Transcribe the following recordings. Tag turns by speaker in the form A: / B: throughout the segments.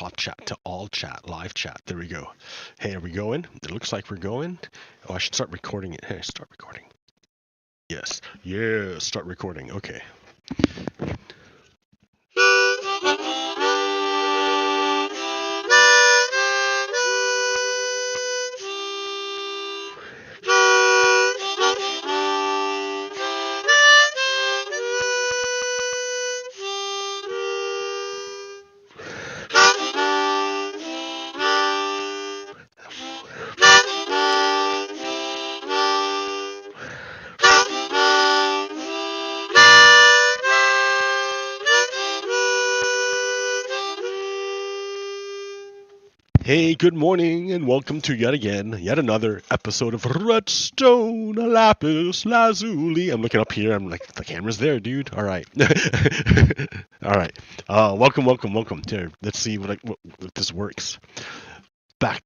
A: top chat to all chat, live chat. There we go. Hey, are we going? It looks like we're going. Oh, I should start recording it. Hey, start recording. Yes. Yeah, start recording. Okay. Hey, good morning, and welcome to yet another episode of Red Stone Lapis Lazuli. I'm looking up here. I'm like, the camera's there, dude. All right. All right. Welcome. Here, let's see what this works. Back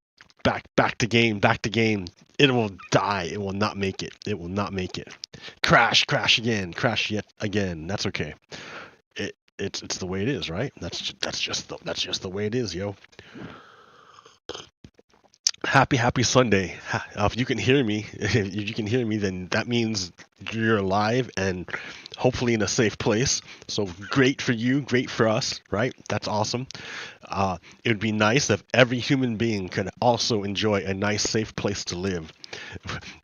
A: to game. It will die. It will not make it. Crash again. Crash yet again. That's okay. It's the way it is, right? That's just the way it is, yo. Happy Sunday. If you can hear me, then that means you're alive and hopefully in a safe place. So great for you, great for us, right? That's awesome. It would be nice if every human being could also enjoy a nice, safe place to live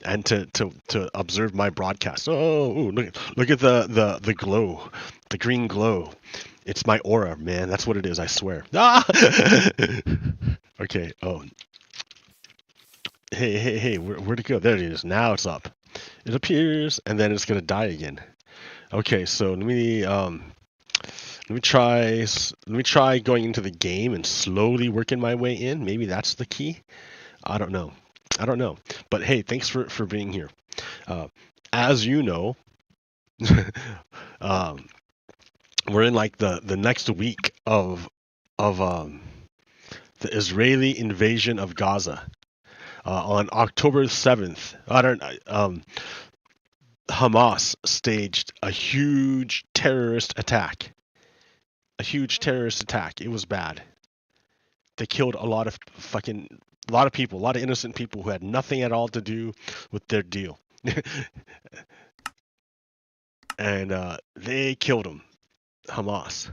A: and to observe my broadcast. Oh, look at the glow, the green glow. It's my aura, man. That's what it is, I swear. Okay. Oh. Hey, where'd it go? There it is. Now it's up. It appears, and then it's gonna die again. Okay, so let me try going into the game and slowly working my way in. Maybe that's the key. I don't know. But hey, thanks for being here. As you know, we're in like the next week of the Israeli invasion of Gaza. On October 7th, Hamas staged a huge terrorist attack. It was bad. They killed a lot of people, a lot of innocent people who had nothing at all to do with their deal. And they killed them, Hamas.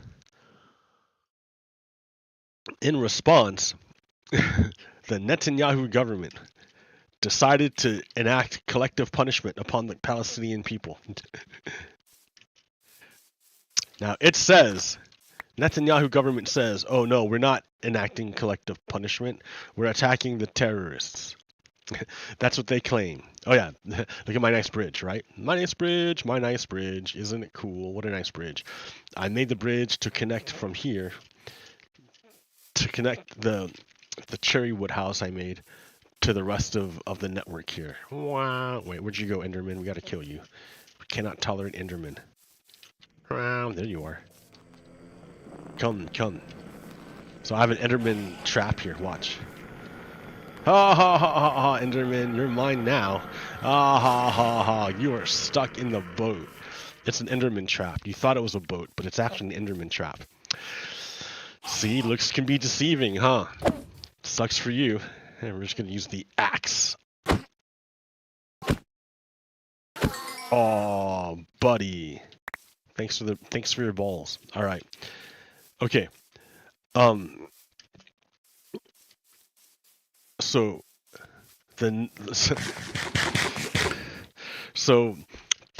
A: In response, the Netanyahu government decided to enact collective punishment upon the Palestinian people. Now, Netanyahu government says, oh no, we're not enacting collective punishment. We're attacking the terrorists. That's what they claim. Oh yeah, look at my nice bridge, right? My nice bridge. Isn't it cool? What a nice bridge. I made the bridge to connect from here, to connect the cherrywood house I made to the rest of the network here. Wow. Wait, where'd you go, Enderman? We gotta kill you. We cannot tolerate Enderman. Wow, there you are. Come. So I have an Enderman trap here. Watch. Ha, Enderman, you're mine now. Ha. You are stuck in the boat. It's an Enderman trap. You thought it was a boat, but it's actually an Enderman trap. See, looks can be deceiving, huh? Sucks for you. And we're just gonna use the axe. Oh, buddy. Thanks for your balls. All right. Okay. So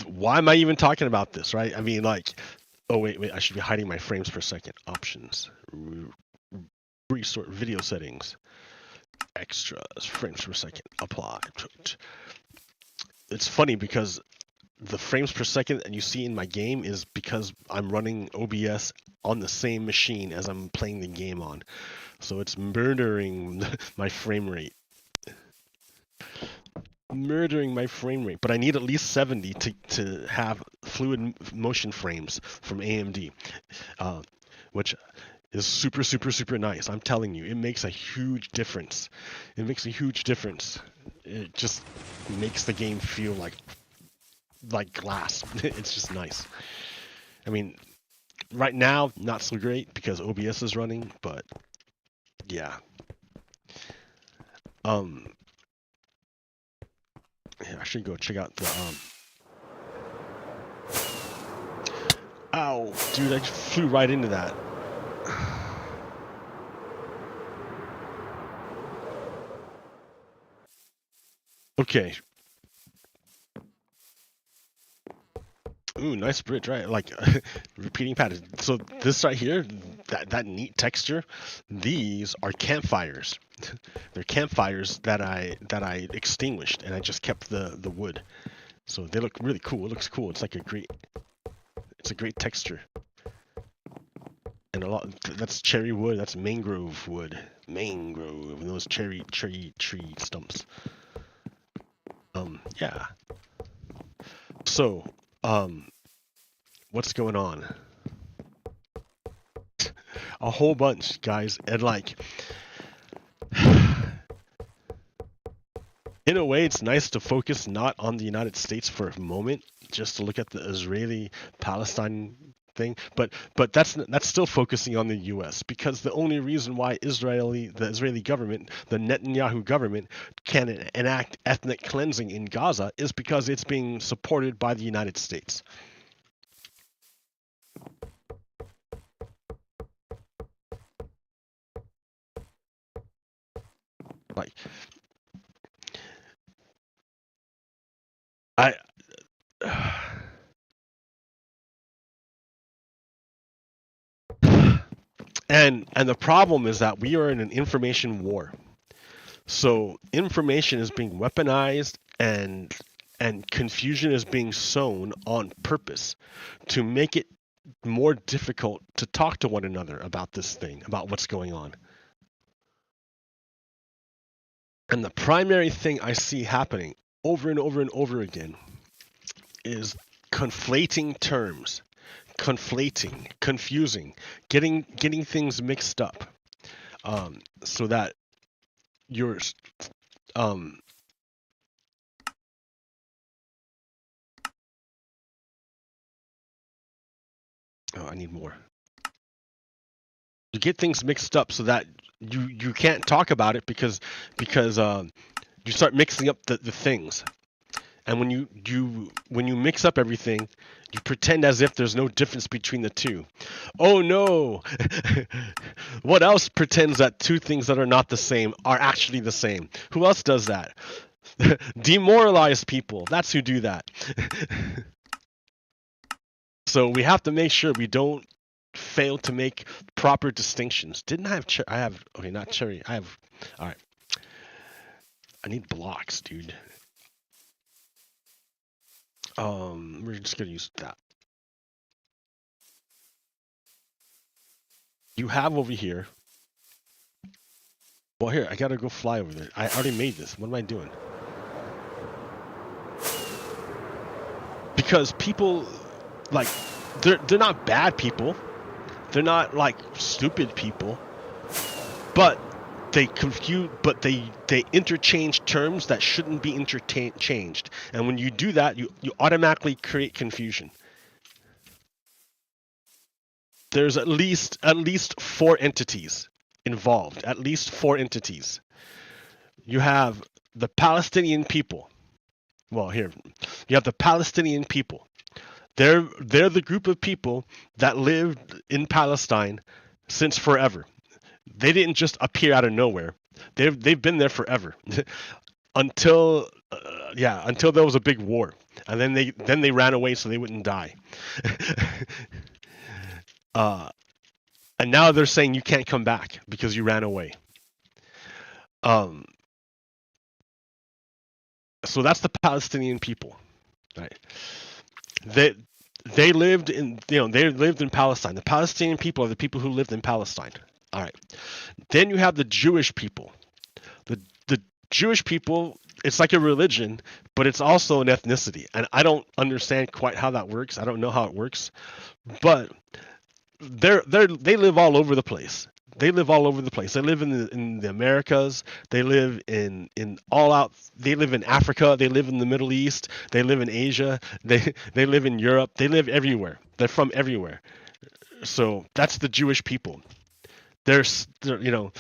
A: why am I even talking about this, right? I mean, like, oh wait, I should be hiding my frames per second. Options, restore video settings, extras, frames per second, apply. It's funny because the frames per second that you see in my game is because I'm running OBS on the same machine as I'm playing the game on. So it's murdering my frame rate. But I need at least 70 to have fluid motion frames from AMD, which is super nice. I'm telling you, it makes a huge difference. It just makes the game feel like glass. It's just nice. I mean, right now, not so great because OBS is running, but Yeah. Yeah, I should go check out the Ow, dude! I just flew right into that. Okay. Ooh, nice bridge, right? Like repeating patterns. So this right here, that neat texture, these are campfires. They're campfires that I extinguished, and I just kept the wood. So they look really cool. It looks cool. It's like it's a great texture. And a lot, that's cherry wood. That's mangrove wood. Mangrove. Those cherry tree stumps. Yeah. So, what's going on? A whole bunch, guys, and like, in a way, it's nice to focus not on the United States for a moment, just to look at the Israeli-Palestine thing, but that's still focusing on the U.S. because the only reason why the Israeli government, the Netanyahu government, can enact ethnic cleansing in Gaza is because it's being supported by the United States. Like, I. And the problem is that we are in an information war. So information is being weaponized and confusion is being sown on purpose to make it more difficult to talk to one another about this thing, about what's going on. And the primary thing I see happening over and over and over again is conflating terms, confusing, getting things mixed up, so that you're oh, I need more. You get things mixed up so that you can't talk about it because you start mixing up the things. And when you mix up everything, you pretend as if there's no difference between the two. Oh no! What else pretends that two things that are not the same are actually the same? Who else does that? Demoralized people. That's who do that. So we have to make sure we don't fail to make proper distinctions. Didn't I have I have, okay, not cherry. I have, all right. I need blocks, dude. We're just gonna use that. You have over here. Well, here, I gotta go fly over there. I already made this. What am I doing? Because people, like, they're not bad people. They're not like stupid people. But they interchange terms that shouldn't be interchanged. And when you do that, you automatically create confusion. There's at least 4 entities involved. At least 4 entities. You have the Palestinian people. Well, here you have the Palestinian people. They're the group of people that lived in Palestine since forever. They didn't just appear out of nowhere. They've been there forever, until there was a big war, and then they ran away so they wouldn't die. And now they're saying you can't come back because you ran away. So that's the Palestinian people, right? They lived in Palestine. The Palestinian people are the people who lived in Palestine. All right. Then you have the Jewish people. The Jewish people, it's like a religion, but it's also an ethnicity. And I don't understand quite how that works. I don't know how it works. But they live all over the place. They live all over the place. They live in the Americas. They live in all out. They live in Africa. They live in the Middle East. They live in Asia. They live in Europe. They live everywhere. They're from everywhere. So that's the Jewish people. You know,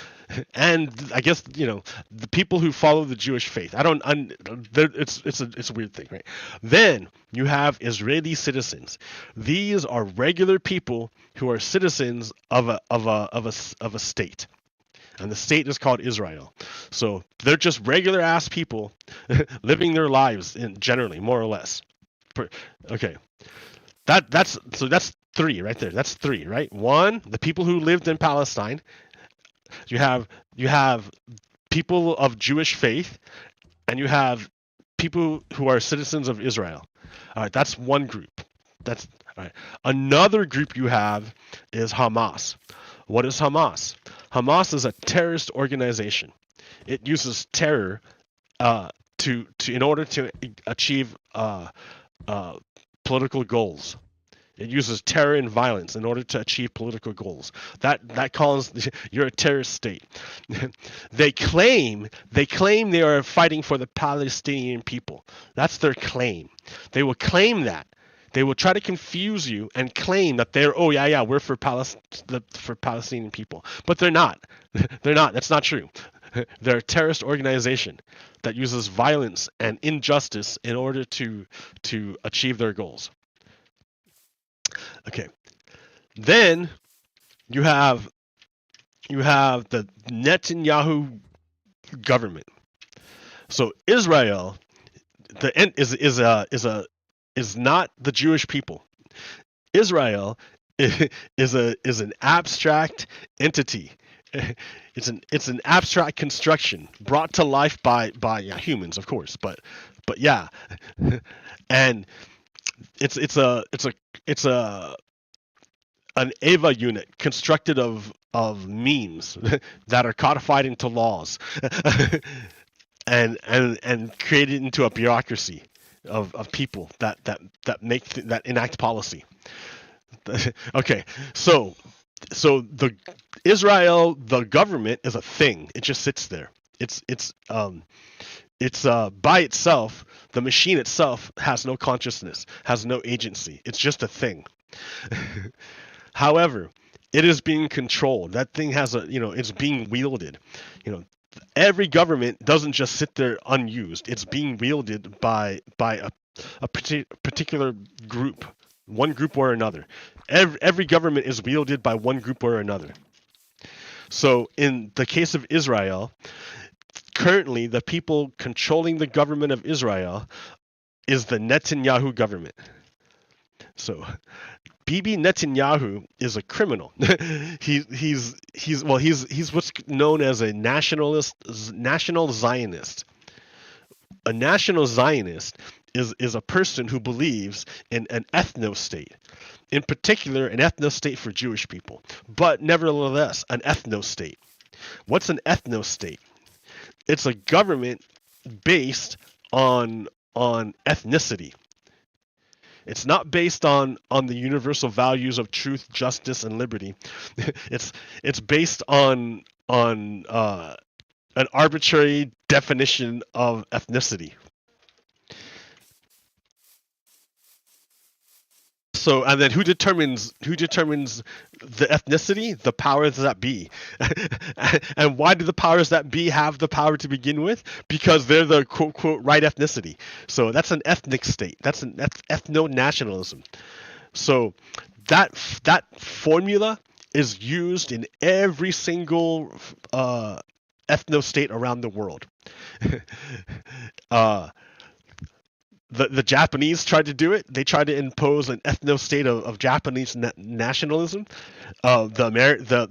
A: and I guess, you know, the people who follow the Jewish faith. It's a weird thing, right? Then you have Israeli citizens. These are regular people who are citizens of a state, and the state is called Israel. So they're just regular ass people living their lives generally, more or less. Okay, that's three right there. That's three, right? One, the people who lived in Palestine. You have people of Jewish faith, and you have people who are citizens of Israel. All right, that's one group. That's all right. Another group you have is Hamas. What is Hamas? Hamas is a terrorist organization. It uses terror in order to achieve political goals. It uses terror and violence in order to achieve political goals. That calls you're a terrorist state. They claim they are fighting for the Palestinian people. That's their claim. They will claim that. They will try to confuse you and claim that we're for Palestinian people. But they're not. They're not. That's not true. They're a terrorist organization that uses violence and injustice in order to achieve their goals. Okay. Then you have the Netanyahu government. So Israel, is not the Jewish people. Israel is an abstract entity. It's an abstract construction brought to life by humans, of course, but yeah, and it's an AVA unit constructed of memes that are codified into laws and created into a bureaucracy of people that enact policy. Okay, so the the government is a thing. It just sits there. It's by itself. The machine itself has no consciousness, has no agency. It's just a thing. However, it is being controlled. That thing has it's being wielded. Every government doesn't just sit there unused. It's being wielded by a particular group, one group or another. Every government is wielded by one group or another. So in the case of Israel, currently the people controlling the government of Israel is the Netanyahu government. So Bibi Netanyahu is a criminal. he's what's known as a national Zionist. A national Zionist is a person who believes in an ethno-state. In particular, an ethno-state for Jewish people, but nevertheless, an ethno-state. What's an ethno-state? It's a government based on ethnicity. It's not based on the universal values of truth, justice, and liberty. It's based on an arbitrary definition of ethnicity. So, and then who determines the ethnicity? The powers that be. And why do the powers that be have the power to begin with? Because they're the quote quote right ethnicity. So that's an ethnic state. That's ethno-nationalism. So that formula is used in every single ethno state around the world. The Japanese tried to do it. They tried to impose an ethno state of Japanese nationalism. The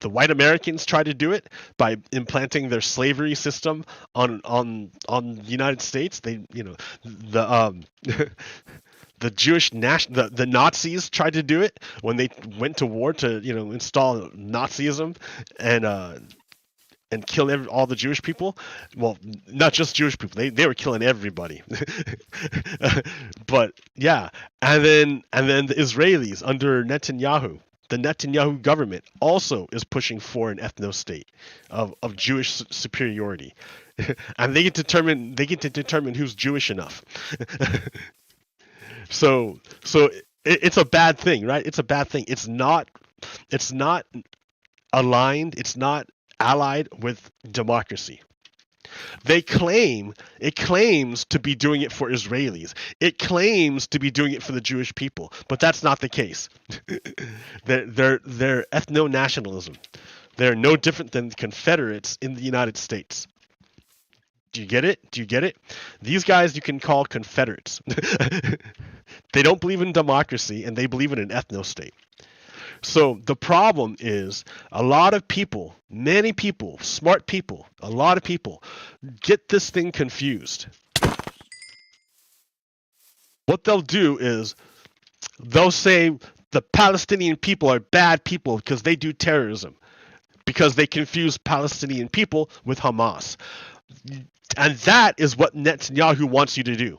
A: white Americans tried to do it by implanting their slavery system on the United States. The Jewish the Nazis tried to do it when they went to war to install Nazism and kill all the Jewish people. Well, not just Jewish people. They were killing everybody. But yeah, and then the Israelis under Netanyahu, the Netanyahu government also is pushing for an ethno state of Jewish superiority, and they get to determine who's Jewish enough. So it's a bad thing, right? It's a bad thing. It's not It's not aligned. It's not allied with democracy. It claims to be doing it for Israelis. It claims to be doing it for the Jewish people, but that's not the case. They're ethno-nationalism. They're no different than Confederates in the United States. Do you get it? Do you get it? These guys you can call Confederates. They don't believe in democracy, and they believe in an ethno-state. So the problem is a lot of people, many people, smart people, a lot of people get this thing confused. What they'll do is they'll say the Palestinian people are bad people because they do terrorism, because they confuse Palestinian people with Hamas. And that is what Netanyahu wants you to do.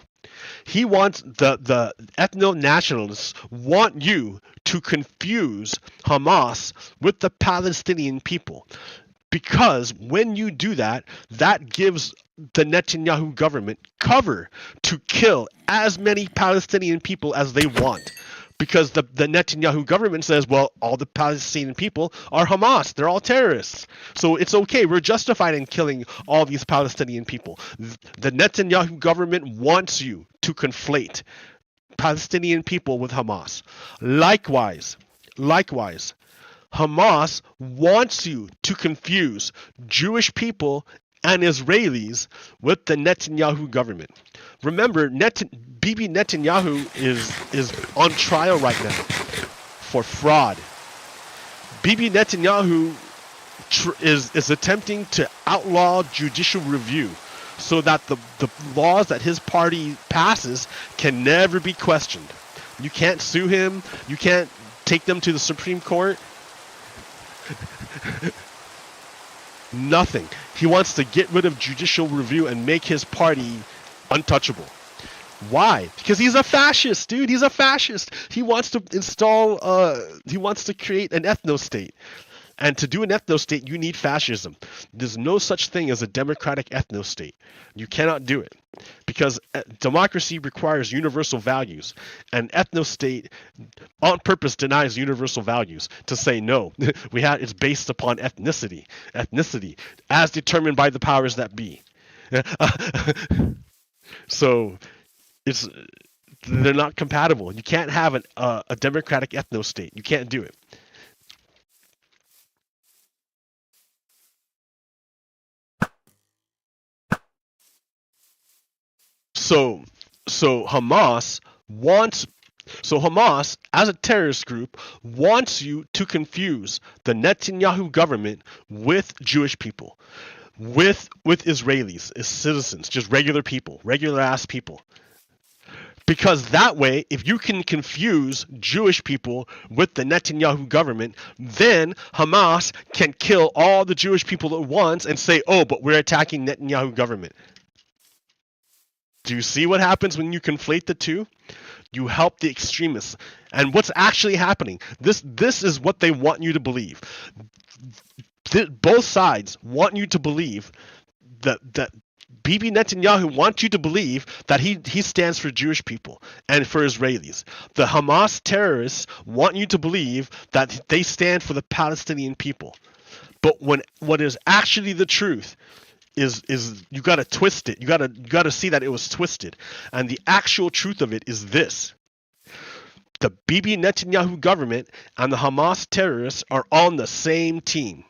A: He wants the ethno-nationalists want you to confuse Hamas with the Palestinian people. Because when you do that, that gives the Netanyahu government cover to kill as many Palestinian people as they want. Because the Netanyahu government says, well, all the Palestinian people are Hamas. They're all terrorists. So it's okay. We're justified in killing all these Palestinian people. The Netanyahu government wants you to conflate Palestinian people with Hamas. Likewise, Hamas wants you to confuse Jewish people and Israelis with the Netanyahu government. Remember, Bibi Netanyahu is on trial right now for fraud. Bibi Netanyahu is attempting to outlaw judicial review so that the laws that his party passes can never be questioned. You can't sue him. You can't take them to the Supreme Court. Nothing. He wants to get rid of judicial review and make his party untouchable. Why? Because he's a fascist, dude. He's a fascist. He wants to he wants to create an ethno-state. And to do an ethno-state, you need fascism. There's no such thing as a democratic ethno-state. You cannot do it. Because democracy requires universal values. And ethno-state on purpose denies universal values to say no. It's based upon ethnicity. Ethnicity as determined by the powers that be. So they're not compatible. You can't have a democratic ethno-state. You can't do it. So Hamas as a terrorist group wants you to confuse the Netanyahu government with Jewish people, with Israelis, as citizens, just regular people, regular ass people. Because that way, if you can confuse Jewish people with the Netanyahu government, then Hamas can kill all the Jewish people at once and say, oh, but we're attacking Netanyahu government. Do you see what happens when you conflate the two? You help the extremists. And what's actually happening? This is what they want you to believe. Both sides want you to believe that Bibi Netanyahu wants you to believe that he stands for Jewish people and for Israelis. The Hamas terrorists want you to believe that they stand for the Palestinian people. But what is actually the truth is you got to twist it. You got to see that it was twisted. And the actual truth of it is this. The Bibi Netanyahu government and the Hamas terrorists are on the same team.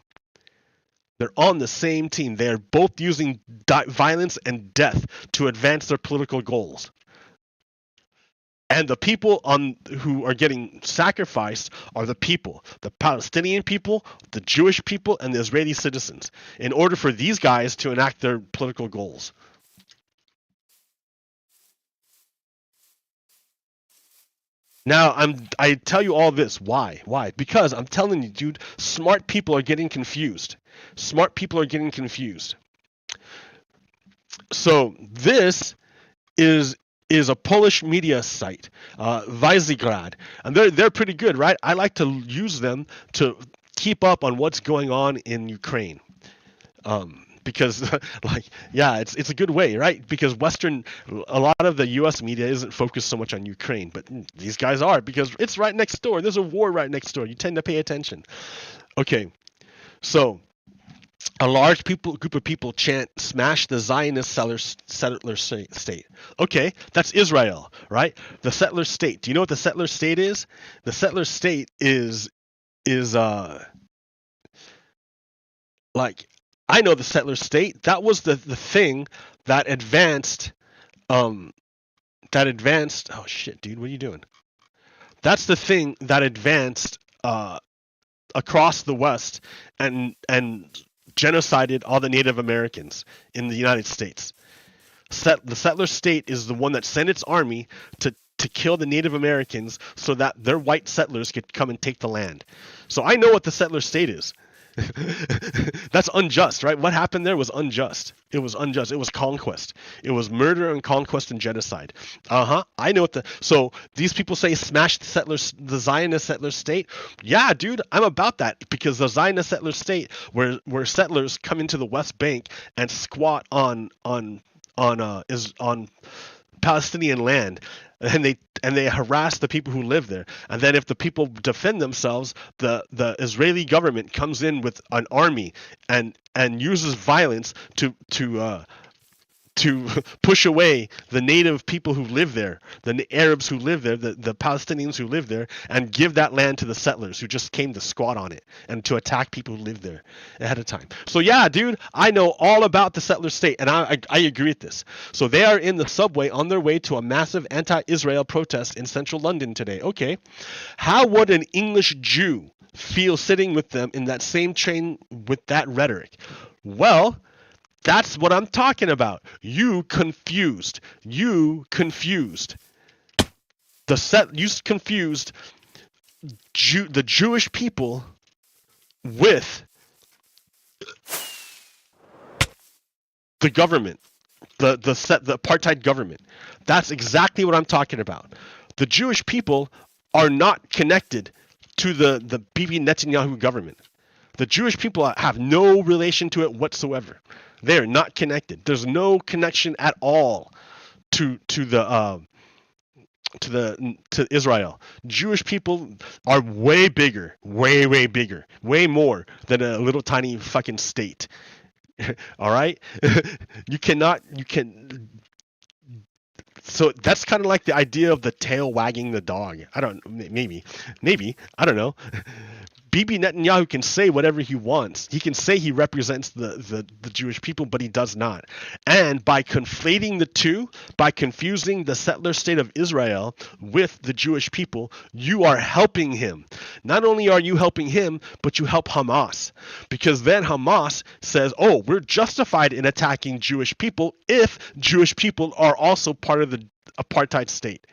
A: They're on the same team. They are both using violence and death to advance their political goals. And the people who are getting sacrificed are the people, the Palestinian people, the Jewish people, and the Israeli citizens, in order for these guys to enact their political goals. Now, I tell you all this. Why? Because I'm telling you, dude, smart people are getting confused. Smart people are getting confused. So this is a Polish media site, Wyzigrad, and they're pretty good, right? I like to use them to keep up on what's going on in Ukraine. because like, yeah, it's a good way, right? Because a lot of the US media isn't focused so much on Ukraine, but these guys are, because it's right next door. There's a war right next door. You tend to pay attention. Okay, so a large group of people chant, "Smash the Zionist settler state." Okay, that's Israel, right? The settler state. Do you know what the settler state is? The settler state is like, I know the settler state. That was the thing that advanced. Oh shit, dude, what are you doing? That's the thing that advanced across the West and genocided all the Native Americans in the United States. The settler state is the one that sent its army to kill the Native Americans so that their white settlers could come and take the land. So I know what the settler state is. That's unjust, right? What happened there was unjust. It was unjust. It was conquest. It was murder and conquest and genocide. I know what so these people say smash the Zionist settler state. Yeah, dude, I'm about that, because the Zionist settler state, where settlers come into the West Bank and squat on Palestinian land, and they harass the people who live there. And then if the people defend themselves, the Israeli government comes in with an army and uses violence to push away the native people who live there, the Arabs who live there, the Palestinians who live there, and give that land to the settlers who just came to squat on it and to attack people who live there ahead of time. So yeah, dude, I know all about the settler state, and I agree with this. So they are in the subway on their way to a massive anti-Israel protest in central London today. Okay, how would an English Jew feel sitting with them in that same train with that rhetoric? Well, that's what I'm talking about. You confused. You confused the Jewish people with the government, the apartheid government. That's exactly what I'm talking about. The Jewish people are not connected to the Bibi Netanyahu government. The Jewish people have no relation to it whatsoever. They're not connected. There's no connection at all to Israel. Jewish people are way bigger, way bigger, way more than a little tiny fucking state. All right? You can. So that's kind of like the idea of the tail wagging the dog. Maybe, I don't know. Bibi Netanyahu can say whatever he wants. He can say he represents the Jewish people, but he does not. And by conflating the two, by confusing the settler state of Israel with the Jewish people, you are helping him. Not only are you helping him, but you help Hamas. Because then Hamas says, oh, we're justified in attacking Jewish people if Jewish people are also part of the apartheid state.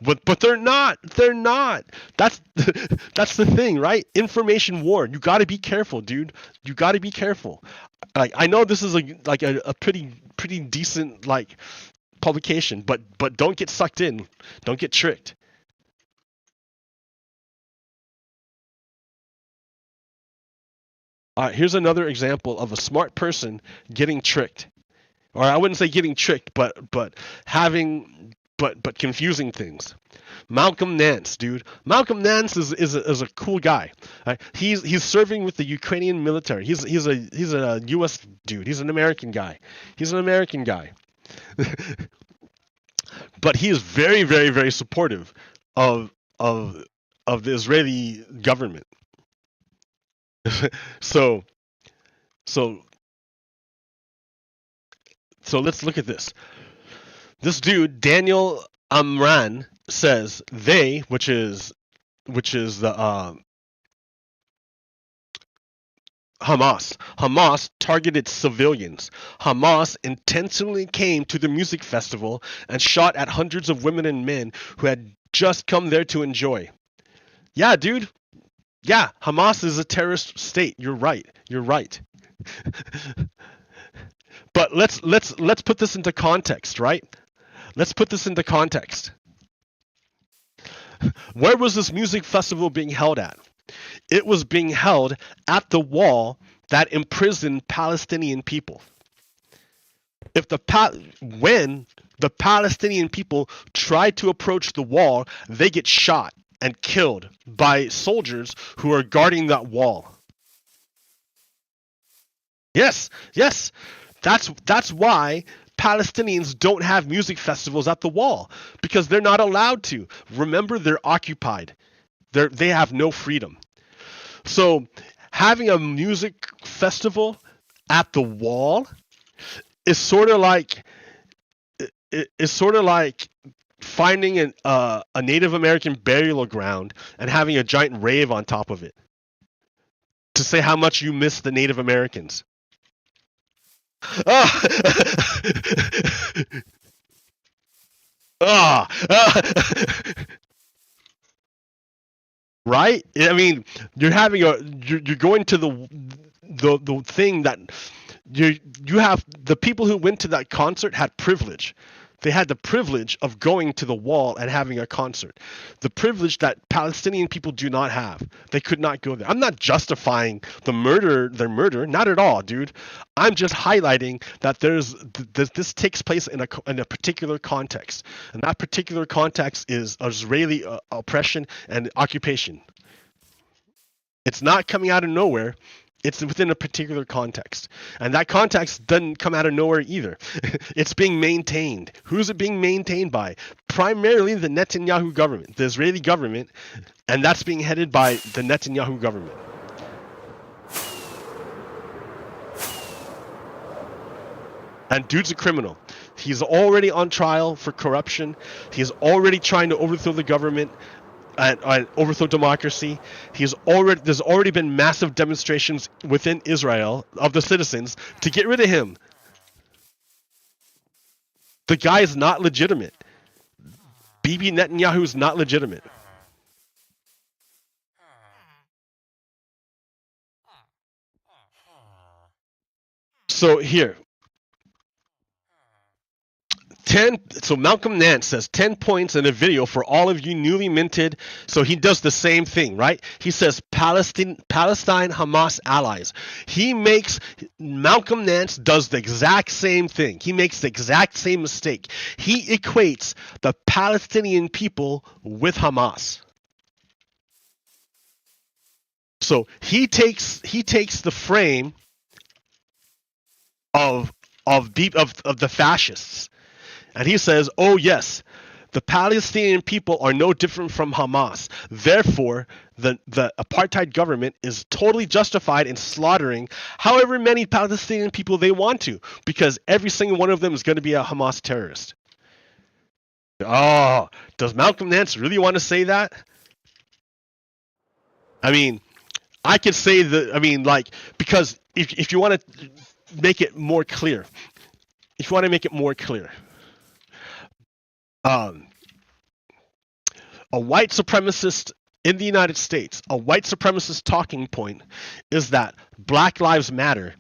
A: But they're not. They're not. That's the thing, right? Information war. You got to be careful, dude. You got to be careful. Like, I know this is a pretty decent like publication, but don't get sucked in. Don't get tricked. All right, here's another example of a smart person getting tricked. Or I wouldn't say getting tricked, but confusing things. Malcolm Nance, dude. Malcolm Nance is a cool guy. Right? He's serving with the Ukrainian military. He's a U.S. dude. He's an American guy. But he is very, very, very supportive of the Israeli government. So let's look at this. This dude, Daniel Amran, says they, which is the Hamas targeted civilians. Hamas intentionally came to the music festival and shot at hundreds of women and men who had just come there to enjoy. Yeah, dude. Yeah, Hamas is a terrorist state. You're right. But let's put this into context, right? Let's put this into context. Where was this music festival being held at? It was being held at the wall that imprison Palestinian people. When the Palestinian people try to approach the wall, they get shot and killed by soldiers who are guarding that wall. Yes, yes. That's why Palestinians don't have music festivals at the wall, because they're not allowed to. Remember, they're occupied. They have no freedom. So having a music festival at the wall is sort of like finding a Native American burial ground and having a giant rave on top of it to say how much you miss the Native Americans. Oh. Oh. Right? I mean, you're going to the thing that you have. The people who went to that concert had privilege. They had the privilege of going to the wall and having a concert. The privilege that Palestinian people do not have. They could not go there. I'm not justifying their murder, not at all, dude. I'm just highlighting that this takes place in a particular context, and that particular context is Israeli oppression and occupation. It's not coming out of nowhere. It's within a particular context. And that context doesn't come out of nowhere either. It's being maintained. Who's it being maintained by? Primarily the Netanyahu government, the Israeli government, and that's being headed by the Netanyahu government. And dude's a criminal. He's already on trial for corruption. He's already trying to overthrow the government and overthrow democracy. There's already been massive demonstrations within Israel of the citizens to get rid of him. The guy is not legitimate. Bibi Netanyahu is not legitimate. So here, so Malcolm Nance says 10 points in a video for all of you newly minted. So he does the same thing, right? He says Palestine Hamas allies. Malcolm Nance does the exact same thing. He makes the exact same mistake. He equates the Palestinian people with Hamas. So he takes the frame of the fascists. And he says, oh yes, the Palestinian people are no different from Hamas. Therefore, the apartheid government is totally justified in slaughtering however many Palestinian people they want to, because every single one of them is going to be a Hamas terrorist. Oh, does Malcolm Nance really want to say that? I mean, I could say that, because if you want to make it more clear, a white supremacist in the United States, a white supremacist talking point is that Black Lives Matter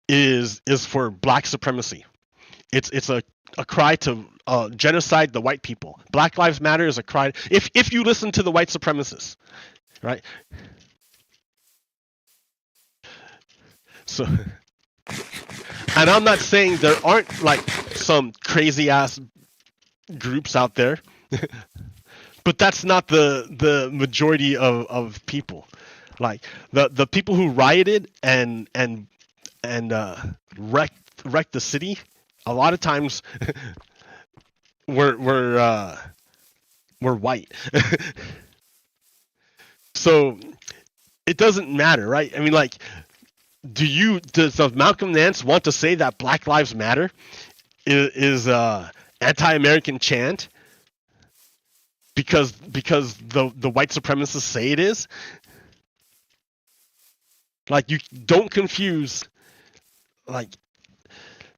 A: is for black supremacy. It's a cry to genocide the white people. Black Lives Matter is a cry. If you listen to the white supremacists, right? So, and I'm not saying there aren't like some crazy ass groups out there, but that's not the majority of people. Like the people who rioted and wrecked the city, a lot of times were white. So it doesn't matter, right? I mean, like, does Malcolm Nance want to say that Black Lives Matter is anti-American chant because the white supremacists say it is? Like, you don't confuse, like,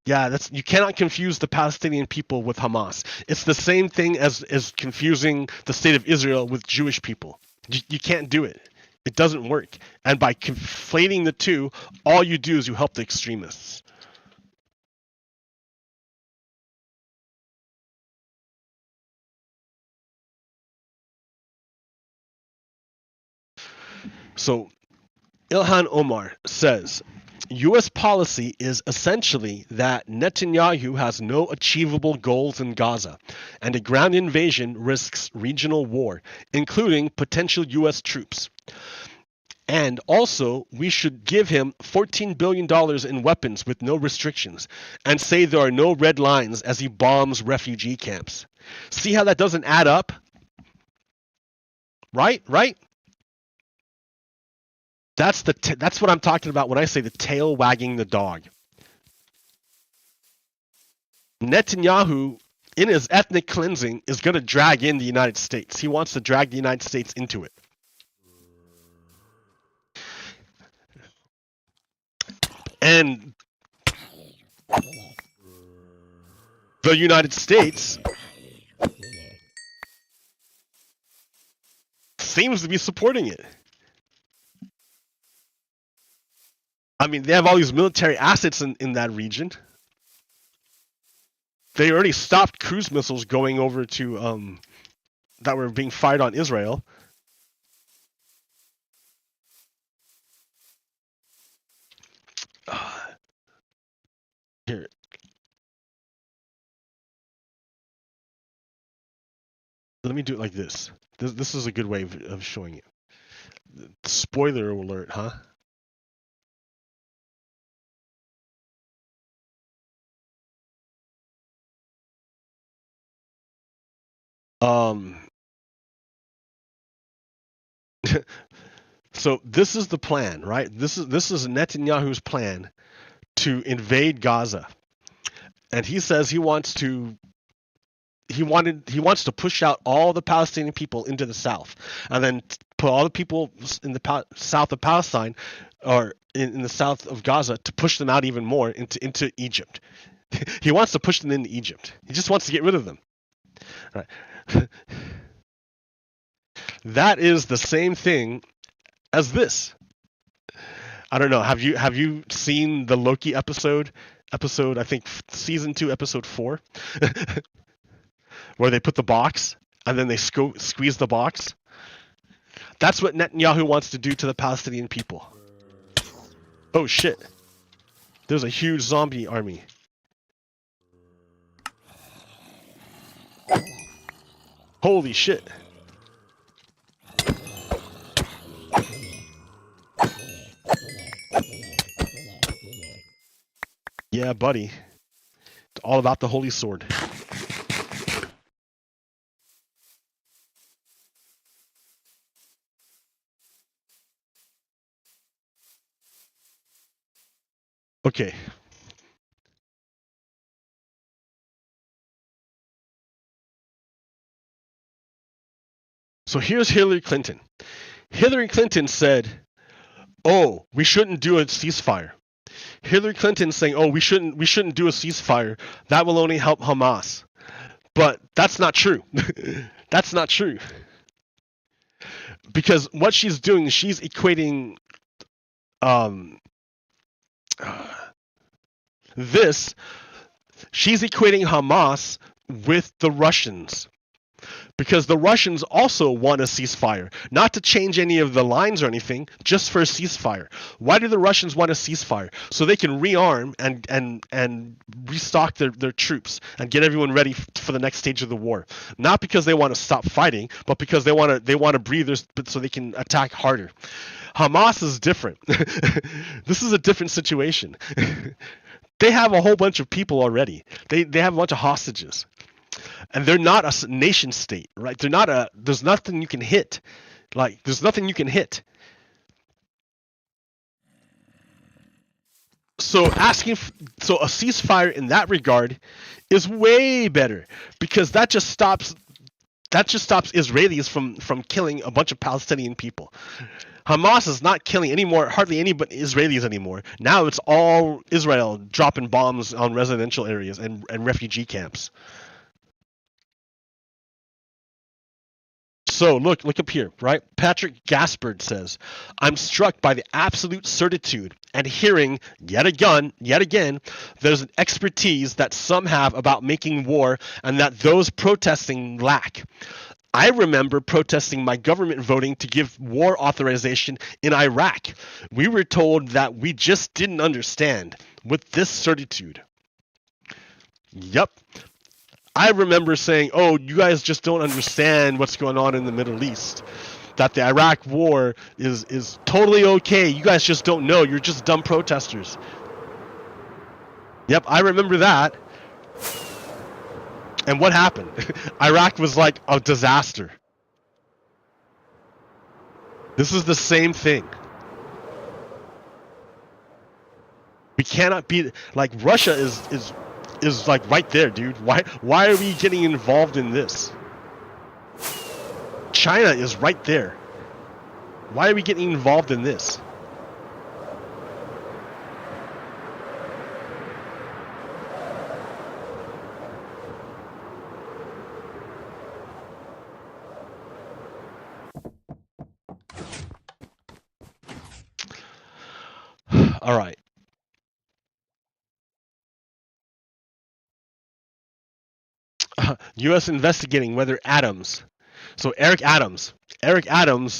A: yeah, you cannot confuse the Palestinian people with Hamas. It's the same thing as confusing the state of Israel with Jewish people. You can't do it. It doesn't work. And by conflating the two, all you do is you help the extremists. So Ilhan Omar says, U.S. policy is essentially that Netanyahu has no achievable goals in Gaza, and a ground invasion risks regional war, including potential U.S. troops. And also, we should give him $14 billion in weapons with no restrictions, and say there are no red lines as he bombs refugee camps. See how that doesn't add up? Right? That's what I'm talking about when I say the tail wagging the dog. Netanyahu, in his ethnic cleansing, is going to drag in the United States. He wants to drag the United States into it. And the United States seems to be supporting it. I mean, they have all these military assets in that region. They already stopped cruise missiles going over to that were being fired on Israel. Here. Let me do it like this. This is a good way of showing it. Spoiler alert, huh? So this is the plan, right? This is Netanyahu's plan to invade Gaza, and he says he wants to push out all the Palestinian people into the south, and then put all the people in the south of Palestine, or in the south of Gaza, to push them out even more into Egypt. He wants to push them into Egypt. He just wants to get rid of them. Right. That is the same thing as this. I don't know. Have you seen the Loki episode? I think season 2, episode 4, where they put the box and then they squeeze the box. That's what Netanyahu wants to do to the Palestinian people. Oh shit! There's a huge zombie army. Holy shit! Yeah, buddy. It's all about the holy sword. Okay. So here's Hillary Clinton. Hillary Clinton said, "Oh, we shouldn't do a ceasefire." Hillary Clinton saying, "Oh, we shouldn't do a ceasefire. That will only help Hamas." But that's not true. That's not true. Because what she's doing, she's equating she's equating Hamas with the Russians. Because the Russians also want a ceasefire, not to change any of the lines or anything, just for a ceasefire. Why do the Russians want a ceasefire? So they can rearm and restock their troops and get everyone ready for the next stage of the war. Not because they want to stop fighting, but because they want to breathe so they can attack harder. Hamas is different. This is a different situation. They have a whole bunch of people already. They have a bunch of hostages. And they're not a nation state, right? There's nothing you can hit. There's nothing you can hit. So a ceasefire in that regard is way better, because that just stops Israelis from killing a bunch of Palestinian people. Hamas is not killing hardly any but Israelis anymore. Now it's all Israel dropping bombs on residential areas and refugee camps. So look up here, right? Patrick Gaspard says, "I'm struck by the absolute certitude and hearing yet again, there's an expertise that some have about making war and that those protesting lack. I remember protesting my government voting to give war authorization in Iraq. We were told that we just didn't understand with this certitude. Yep. I remember saying, oh, you guys just don't understand what's going on in the Middle East. That the Iraq war is totally okay. You guys just don't know. You're just dumb protesters. Yep, I remember that. And what happened? Iraq was like a disaster. This is the same thing. We cannot be like Russia is like right there, dude. Why are we getting involved in this? China is right there. Why are we getting involved in this? All right. U.S. investigating whether Adams. So Eric Adams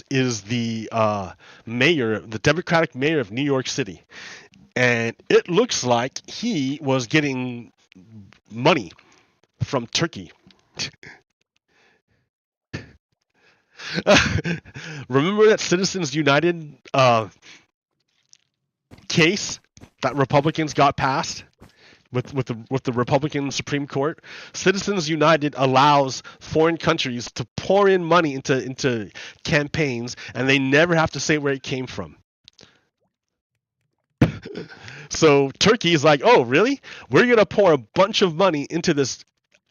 A: is the mayor, the Democratic mayor of New York City, and it looks like he was getting money from Turkey. Remember that Citizens United case that Republicans got passed with the Republican Supreme Court? Citizens United allows foreign countries to pour in money into campaigns, and they never have to say where it came from. So Turkey is like, oh, really? We're going to pour a bunch of money into this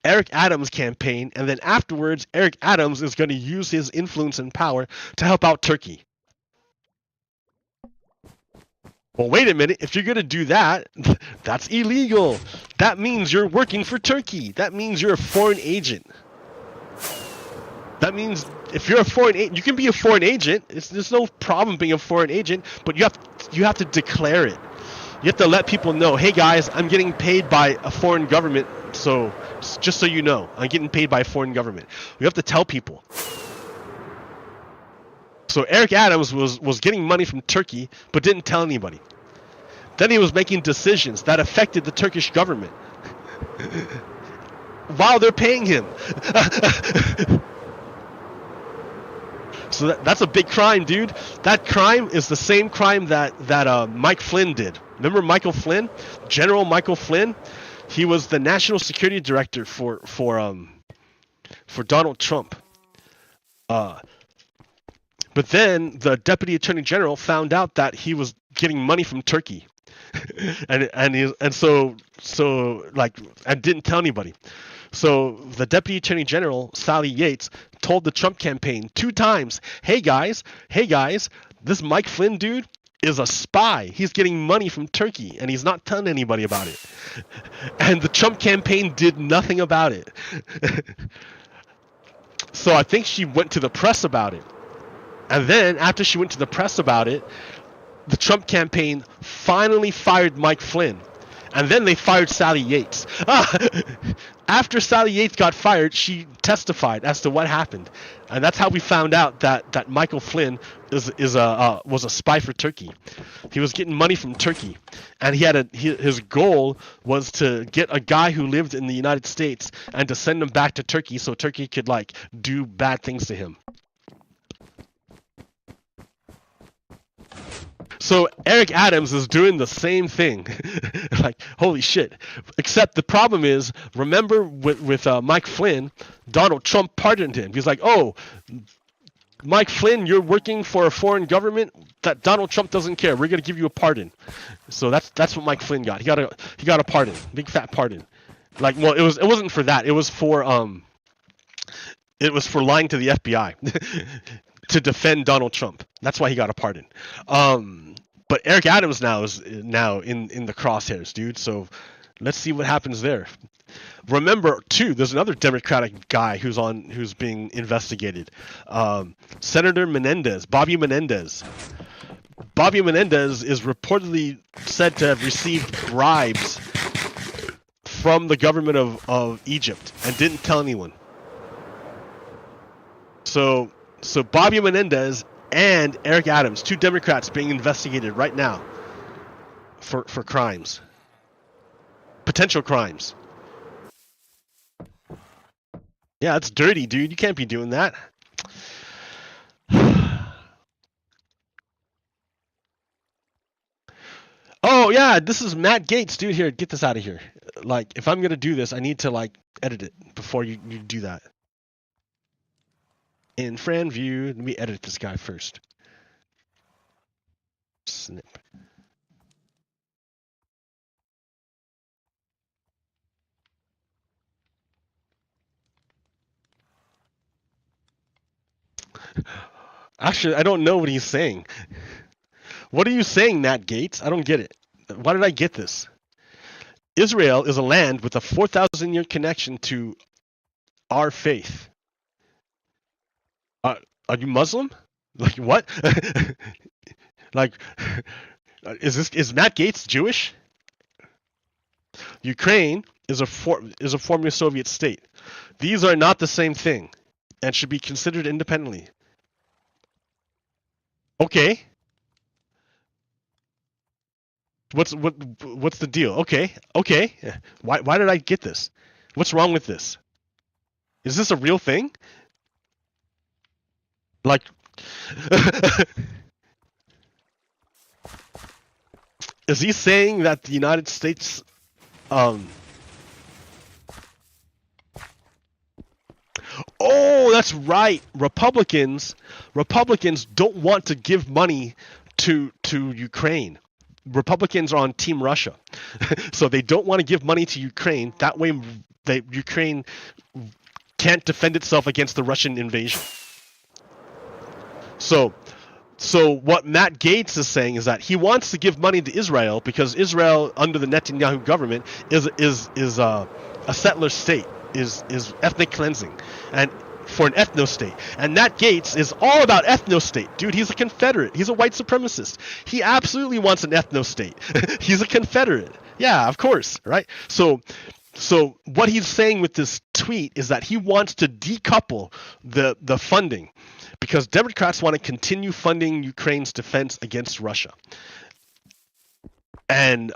A: Eric Adams campaign, and then afterwards, Eric Adams is going to use his influence and power to help out Turkey. Well, wait a minute. If you're going to do that, that's illegal. That means you're working for Turkey. That means you're a foreign agent. That means if you're a foreign agent, you can be a foreign agent. There's no problem being a foreign agent, but you have to declare it. You have to let people know, hey guys, I'm getting paid by a foreign government, so just so you know, I'm getting paid by a foreign government. We have to tell people. So Eric Adams was getting money from Turkey, but didn't tell anybody. Then he was making decisions that affected the Turkish government while they're paying him. So that's a big crime, dude. That crime is the same crime that Mike Flynn did. Remember Michael Flynn? General Michael Flynn? He was the national security director for Donald Trump. But then the deputy attorney general found out that he was getting money from Turkey, and didn't tell anybody. So the deputy attorney general, Sally Yates, told the Trump campaign 2 times, hey guys, this Mike Flynn dude is a spy. He's getting money from Turkey, and he's not telling anybody about it. And the Trump campaign did nothing about it. So I think she went to the press about it. And then after she went to the press about it, the Trump campaign finally fired Mike Flynn. And then they fired Sally Yates. After Sally Yates got fired, she testified as to what happened. And that's how we found out that Michael Flynn was a spy for Turkey. He was getting money from Turkey. And his goal was to get a guy who lived in the United States and to send him back to Turkey so Turkey could do bad things to him. So Eric Adams is doing the same thing. Holy shit. Except the problem is, remember with Mike Flynn, Donald Trump pardoned him. He's like, oh, Mike Flynn, you're working for a foreign government that Donald Trump doesn't care. We're going to give you a pardon. So that's what Mike Flynn got. He got a pardon, big fat pardon. It wasn't for that. It was for lying to the FBI to defend Donald Trump. That's why he got a pardon. But Eric Adams is now in the crosshairs, dude. So let's see what happens there. Remember, too, there's another Democratic guy who's being investigated. Senator Bobby Menendez. Bobby Menendez is reportedly said to have received bribes from the government of Egypt and didn't tell anyone. So Bobby Menendez and Eric Adams, 2 Democrats being investigated right now for crimes, potential crimes. Yeah, that's dirty, dude. You can't be doing that. Oh yeah, this is Matt Gaetz, dude. Here, get this out of here. Like, if I'm gonna do this, I need to like edit it before you do that. In Fran View, let me edit this guy first. Snip. Actually, I don't know what he's saying. What are you saying, Matt Gaetz? I don't get it. Why did I get this? Israel is a land with a 4,000-year connection to our faith. Are you Muslim? Like what? Like, is Matt Gaetz Jewish? Ukraine is a former Soviet state. These are not the same thing, and should be considered independently. Okay. What's the deal? Okay. Why did I get this? What's wrong with this? Is this a real thing? Like, is he saying that the United States, Oh, that's right. Republicans don't want to give money to Ukraine. Republicans are on Team Russia, so they don't want to give money to Ukraine. That way, Ukraine can't defend itself against the Russian invasion. So what Matt Gaetz is saying is that he wants to give money to Israel because Israel, under the Netanyahu government, is a settler state, is ethnic cleansing, and for an ethno state. And Matt Gaetz is all about ethno state, dude. He's a Confederate. He's a white supremacist. He absolutely wants an ethno state. He's a Confederate. Yeah, of course, right? So what he's saying with this tweet is that he wants to decouple the funding, because Democrats want to continue funding Ukraine's defense against Russia, and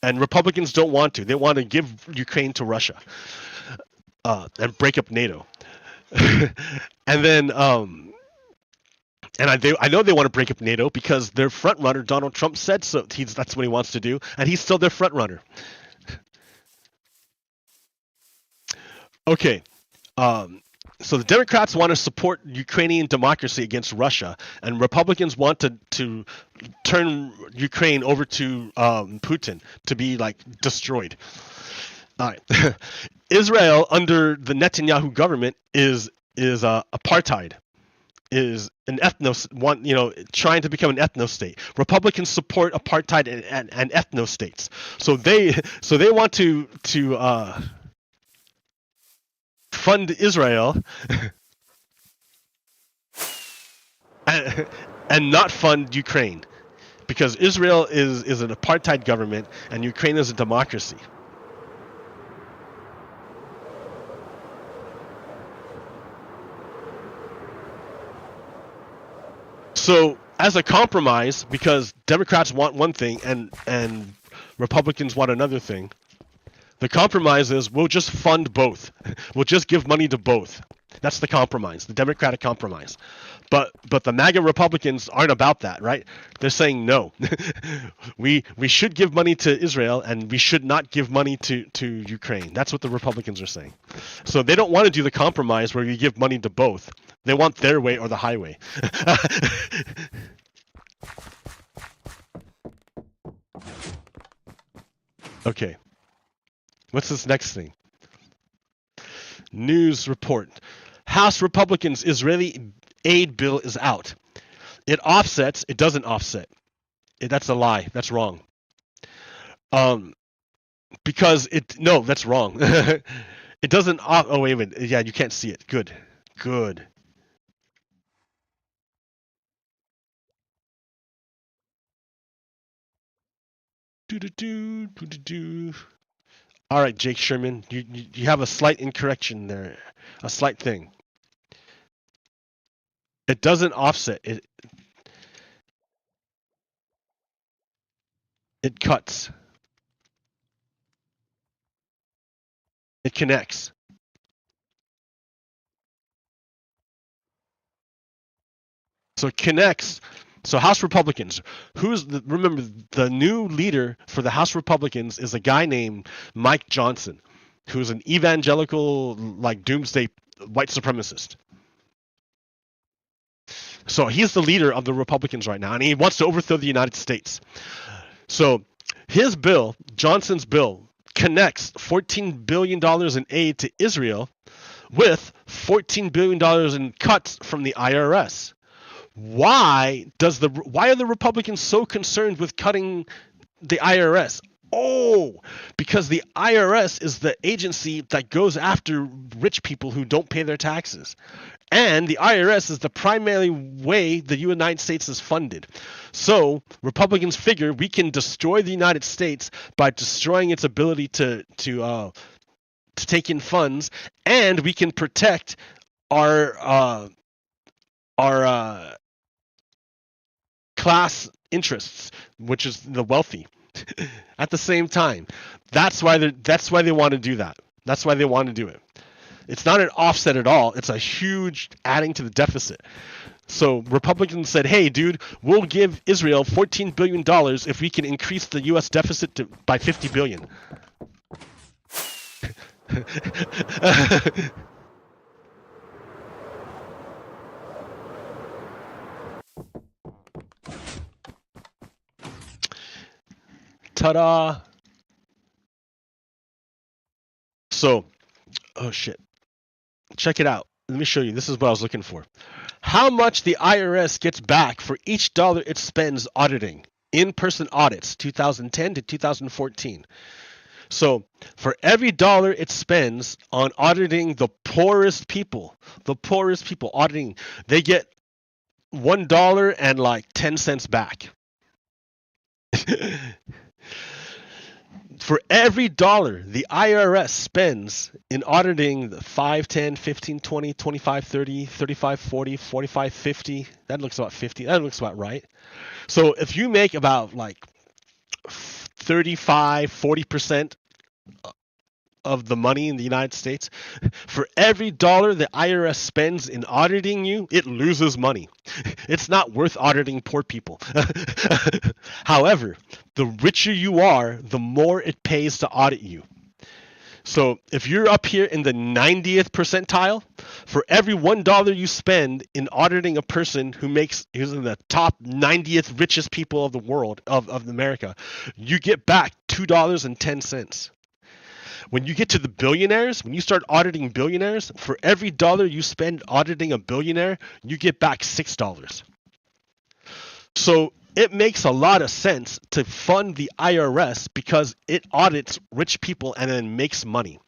A: Republicans don't want to. They want to give Ukraine to Russia and break up NATO. And then I know they want to break up NATO because their front runner Donald Trump said so. That's what he wants to do, and he's still their front runner. Okay. So the Democrats want to support Ukrainian democracy against Russia, and Republicans want to turn Ukraine over to Putin to be like destroyed. All right. Israel under the Netanyahu government is apartheid, is an trying to become an ethno state. Republicans support apartheid and ethno states. So they want to fund Israel and not fund Ukraine, because Israel is an apartheid government and Ukraine is a democracy. So as a compromise, because Democrats want one thing and Republicans want another thing, the compromise is we'll just fund both. We'll just give money to both. That's the compromise, the Democratic compromise. But the MAGA Republicans aren't about that, right? They're saying no. we should give money to Israel and we should not give money to Ukraine. That's what the Republicans are saying. So they don't want to do the compromise where you give money to both. They want their way or the highway. Okay. What's this next thing? News report. House Republicans' Israeli aid bill is out. It offsets. It doesn't offset. That's a lie. That's wrong. Because no, that's wrong. It doesn't. Oh, wait a minute. Yeah, you can't see it. Good. All right, Jake Sherman, you have a slight incorrection there, a slight thing. It doesn't offset. It cuts. It connects. So it connects. So House Republicans, remember the new leader for the House Republicans is a guy named Mike Johnson, who's an evangelical like doomsday white supremacist. So he's the leader of the Republicans right now, and he wants to overthrow the United States. So his bill, Johnson's bill, connects $14 billion in aid to Israel with $14 billion in cuts from the IRS. Why are the Republicans so concerned with cutting the IRS? Oh, because the IRS is the agency that goes after rich people who don't pay their taxes. And the IRS is the primary way the United States is funded. So Republicans figure we can destroy the United States by destroying its ability to take in funds, and we can protect our class interests, which is the wealthy. At the same time, that's why they want to do that. That's why they want to do it. It's not an offset at all. It's a huge adding to the deficit. So Republicans said, "Hey, dude, we'll give Israel $14 billion if we can increase the U.S. deficit by $50 billion." Ta-da! So, oh shit. Check it out. Let me show you. This is what I was looking for. How much the IRS gets back for each dollar it spends auditing in-person audits 2010 to 2014. So for every dollar it spends on auditing the poorest people auditing, they get $1 and like 10 cents back. For every dollar the IRS spends in auditing the 5, 10, 15, 20, 25, 30, 35, 40, 45, 50, that looks about 50, that looks about right. So if you make about like 35, 40% of the money in the United States, for every dollar the IRS spends in auditing you, it loses money. It's not worth auditing poor people. However, the richer you are, the more it pays to audit you. So if you're up here in the 90th percentile, for every $1 you spend in auditing a person who's in the top 90th richest people of the world, of America, you get back $2.10. When you get to the billionaires, when you start auditing billionaires, for every dollar you spend auditing a billionaire, you get back $6. So it makes a lot of sense to fund the IRS because it audits rich people and then makes money.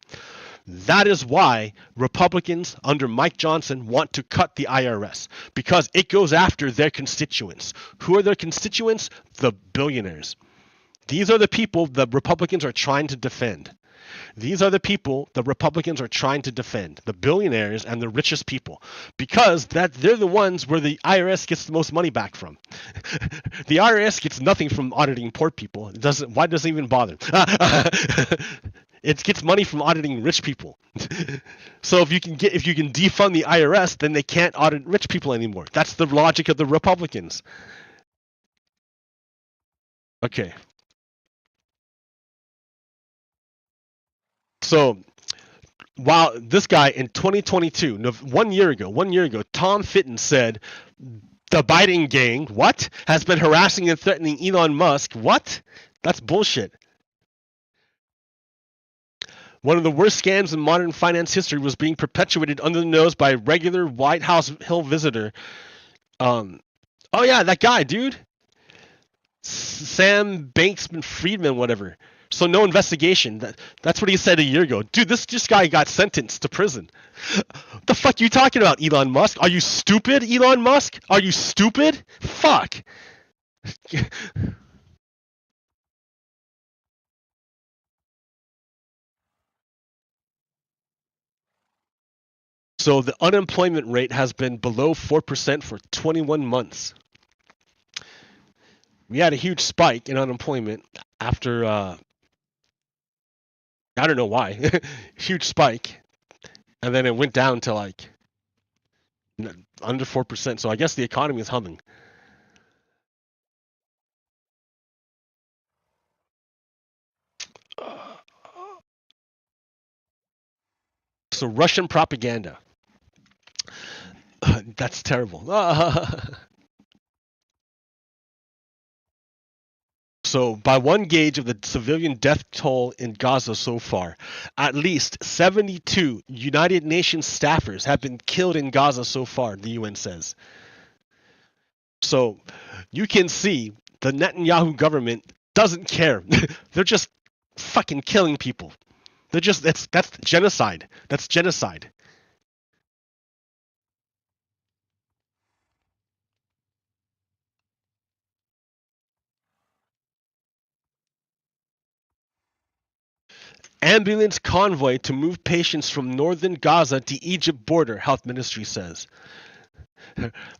A: That is why Republicans under Mike Johnson want to cut the IRS, because it goes after their constituents. Who are their constituents? The billionaires. These are the people the Republicans are trying to defend. These are the people the Republicans are trying to defend, the billionaires and the richest people, because they're the ones where the IRS gets the most money back from. The IRS gets nothing from auditing poor people. Why does it even bother? It gets money from auditing rich people. So if you can defund the IRS, then they can't audit rich people anymore. That's the logic of the Republicans. Okay. So while this guy in 2022, 1 year ago, Tom Fitton said the Biden gang, what, has been harassing and threatening Elon Musk. What? That's bullshit. One of the worst scams in modern finance history was being perpetuated under the nose by a regular White House Hill visitor. Oh yeah, that guy, dude. Sam Bankman-Friedman, whatever. So no investigation. That's what he said a year ago. Dude, this guy got sentenced to prison. What the fuck are you talking about, Elon Musk? Are you stupid, Elon Musk? Are you stupid? Fuck. So the unemployment rate has been below 4% for 21 months. We had a huge spike in unemployment after I don't know why, huge spike, and then it went down to like under 4%. So I guess the economy is humming. So Russian propaganda. That's terrible. So, by one gauge of the civilian death toll in Gaza so far, at least 72 United Nations staffers have been killed in Gaza so far, the UN says. So, you can see the Netanyahu government doesn't care. They're just fucking killing people. That's genocide. That's genocide. Ambulance convoy to move patients from northern Gaza to Egypt border, health ministry says.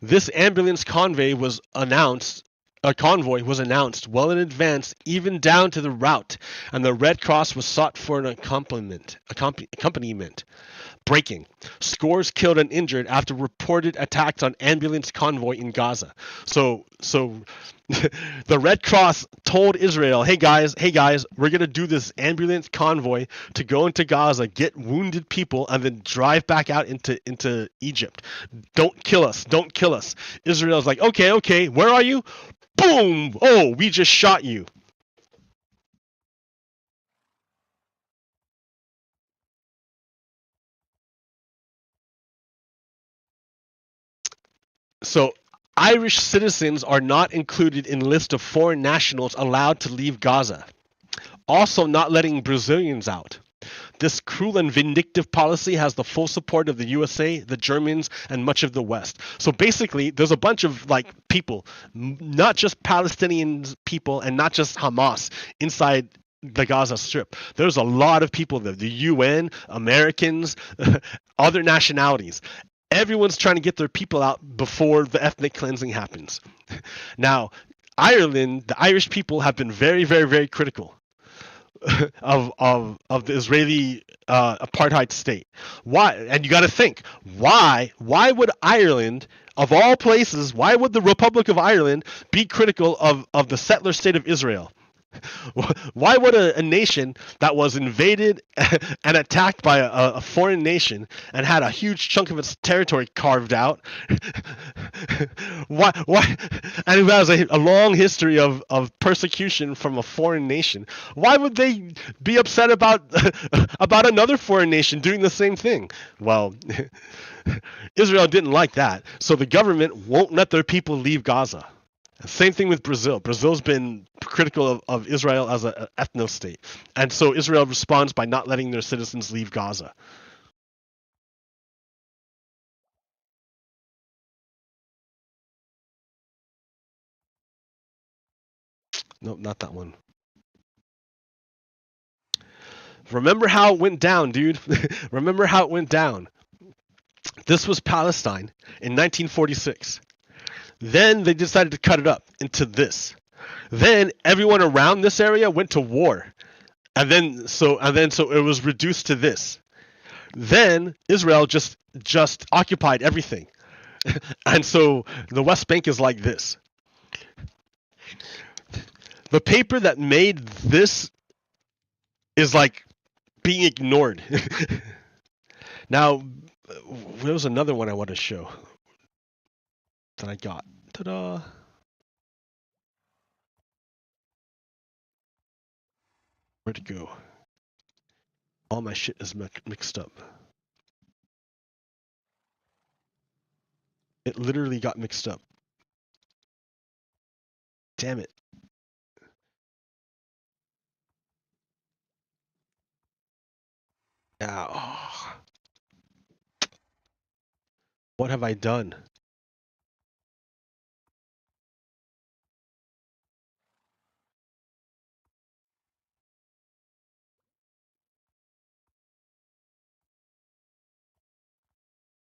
A: This ambulance convoy was announced. A convoy was announced well in advance, even down to the route, and the Red Cross was sought for an accompaniment. Breaking. Scores killed and injured after reported attacks on ambulance convoy in Gaza. So the Red Cross told Israel, hey guys, we're going to do this ambulance convoy to go into Gaza, get wounded people, and then drive back out into Egypt. Don't kill us. Don't kill us. Israel's like, okay, where are you? Boom! Oh, we just shot you. So Irish citizens are not included in list of foreign nationals allowed to leave Gaza. Also not letting Brazilians out. This cruel and vindictive policy has the full support of the USA, the Germans, and much of the West. So basically, there's a bunch of like people, not just Palestinian people and not just Hamas inside the Gaza Strip. There's a lot of people there. The UN, Americans, other nationalities. Everyone's trying to get their people out before the ethnic cleansing happens. Now, Ireland, the Irish people have been very, very, very critical of the Israeli apartheid state. Why? And you got to think, why would Ireland, of all places, why would the Republic of Ireland be critical of the settler state of Israel? Why would a nation that was invaded and attacked by a foreign nation and had a huge chunk of its territory carved out, why, and who has a long history of persecution from a foreign nation, why would they be upset about about another foreign nation doing the same thing? Well, Israel didn't like that, so the government won't let their people leave Gaza. Same thing with Brazil. Brazil's been critical of Israel as an ethno state. And so Israel responds by not letting their citizens leave Gaza. Nope, not that one. Remember how it went down, dude. Remember how it went down. This was Palestine in 1946. Then they decided to cut it up into this. Then everyone around this area went to war. So it was reduced to this. Then Israel just occupied everything. And so the West Bank is like this. The paper that made this is like being ignored. Now, there was another one I want to show that I got. Ta-da! Where'd it go? All my shit is mixed up. It literally got mixed up. Damn it. Oh. What have I done?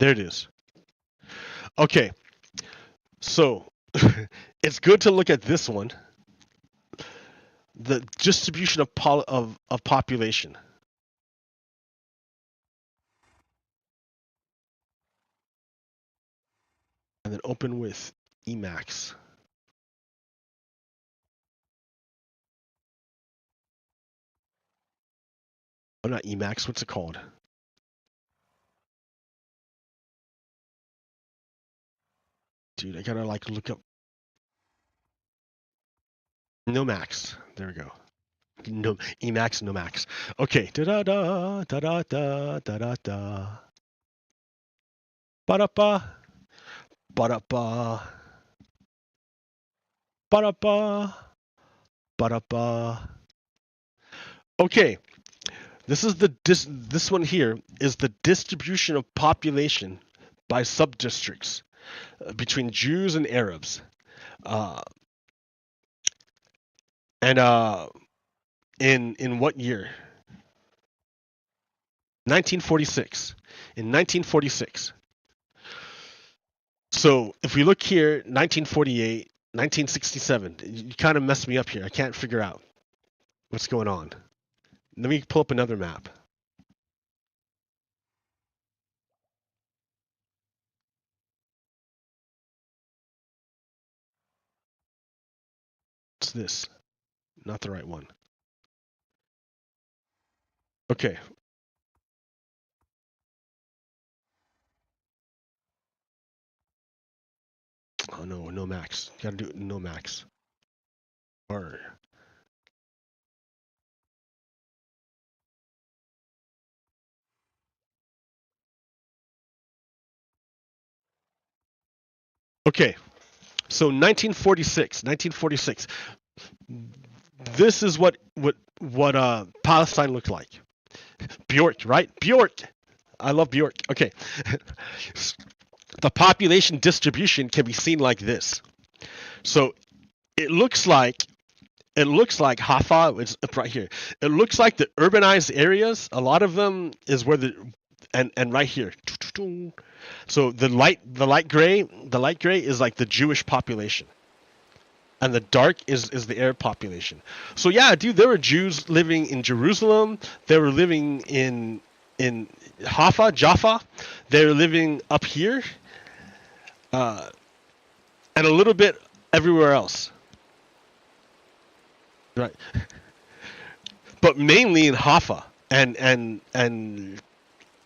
A: There it is. Okay, so it's good to look at this one. The distribution of population. And then open with Emacs. Oh, not Emacs. What's it called? Dude, I gotta like look up. Nomax. There we go. No Emacs, Nomax. Okay. Da da da da da da da da da. Ba da ba. Ba da ba. Ba da ba. Ba da ba. Okay. This is this one here is the distribution of population by subdistricts between Jews and Arabs. In what year? 1946. In 1946. So if we look here, 1948, 1967, you kind of messed me up here. I can't figure out what's going on. Let me pull up another map. What's this? Not the right one. Okay. Oh no, no max. Gotta do no max. Or okay. So 1946. This is what Palestine looked like. Bjork, right? Bjork. I love Bjork. Okay. The population distribution can be seen like this. So it looks like Haifa. It's right here. It looks like the urbanized areas. A lot of them is where and right here. So the light gray is like the Jewish population. And the dark is the Arab population. So yeah, dude, there were Jews living in Jerusalem. They were living in Haifa, Jaffa. They were living up here, and a little bit everywhere else. Right. But mainly in Haifa and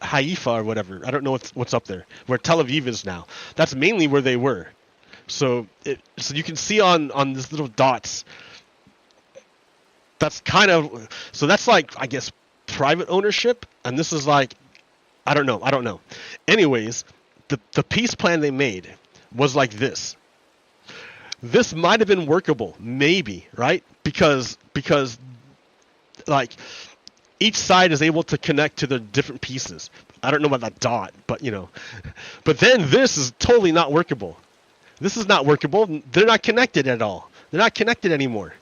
A: Haifa or whatever. I don't know what's up there. Where Tel Aviv is now. That's mainly where they were. So you can see on these little dots. That's kind of that's like, I guess, private ownership, and this is like I don't know. Anyways, the peace plan they made was like this. This might have been workable, maybe, right? Because like each side is able to connect to the different pieces. I don't know about that dot, but But then this is totally not workable. This is not workable. They're not connected at all. They're not connected anymore.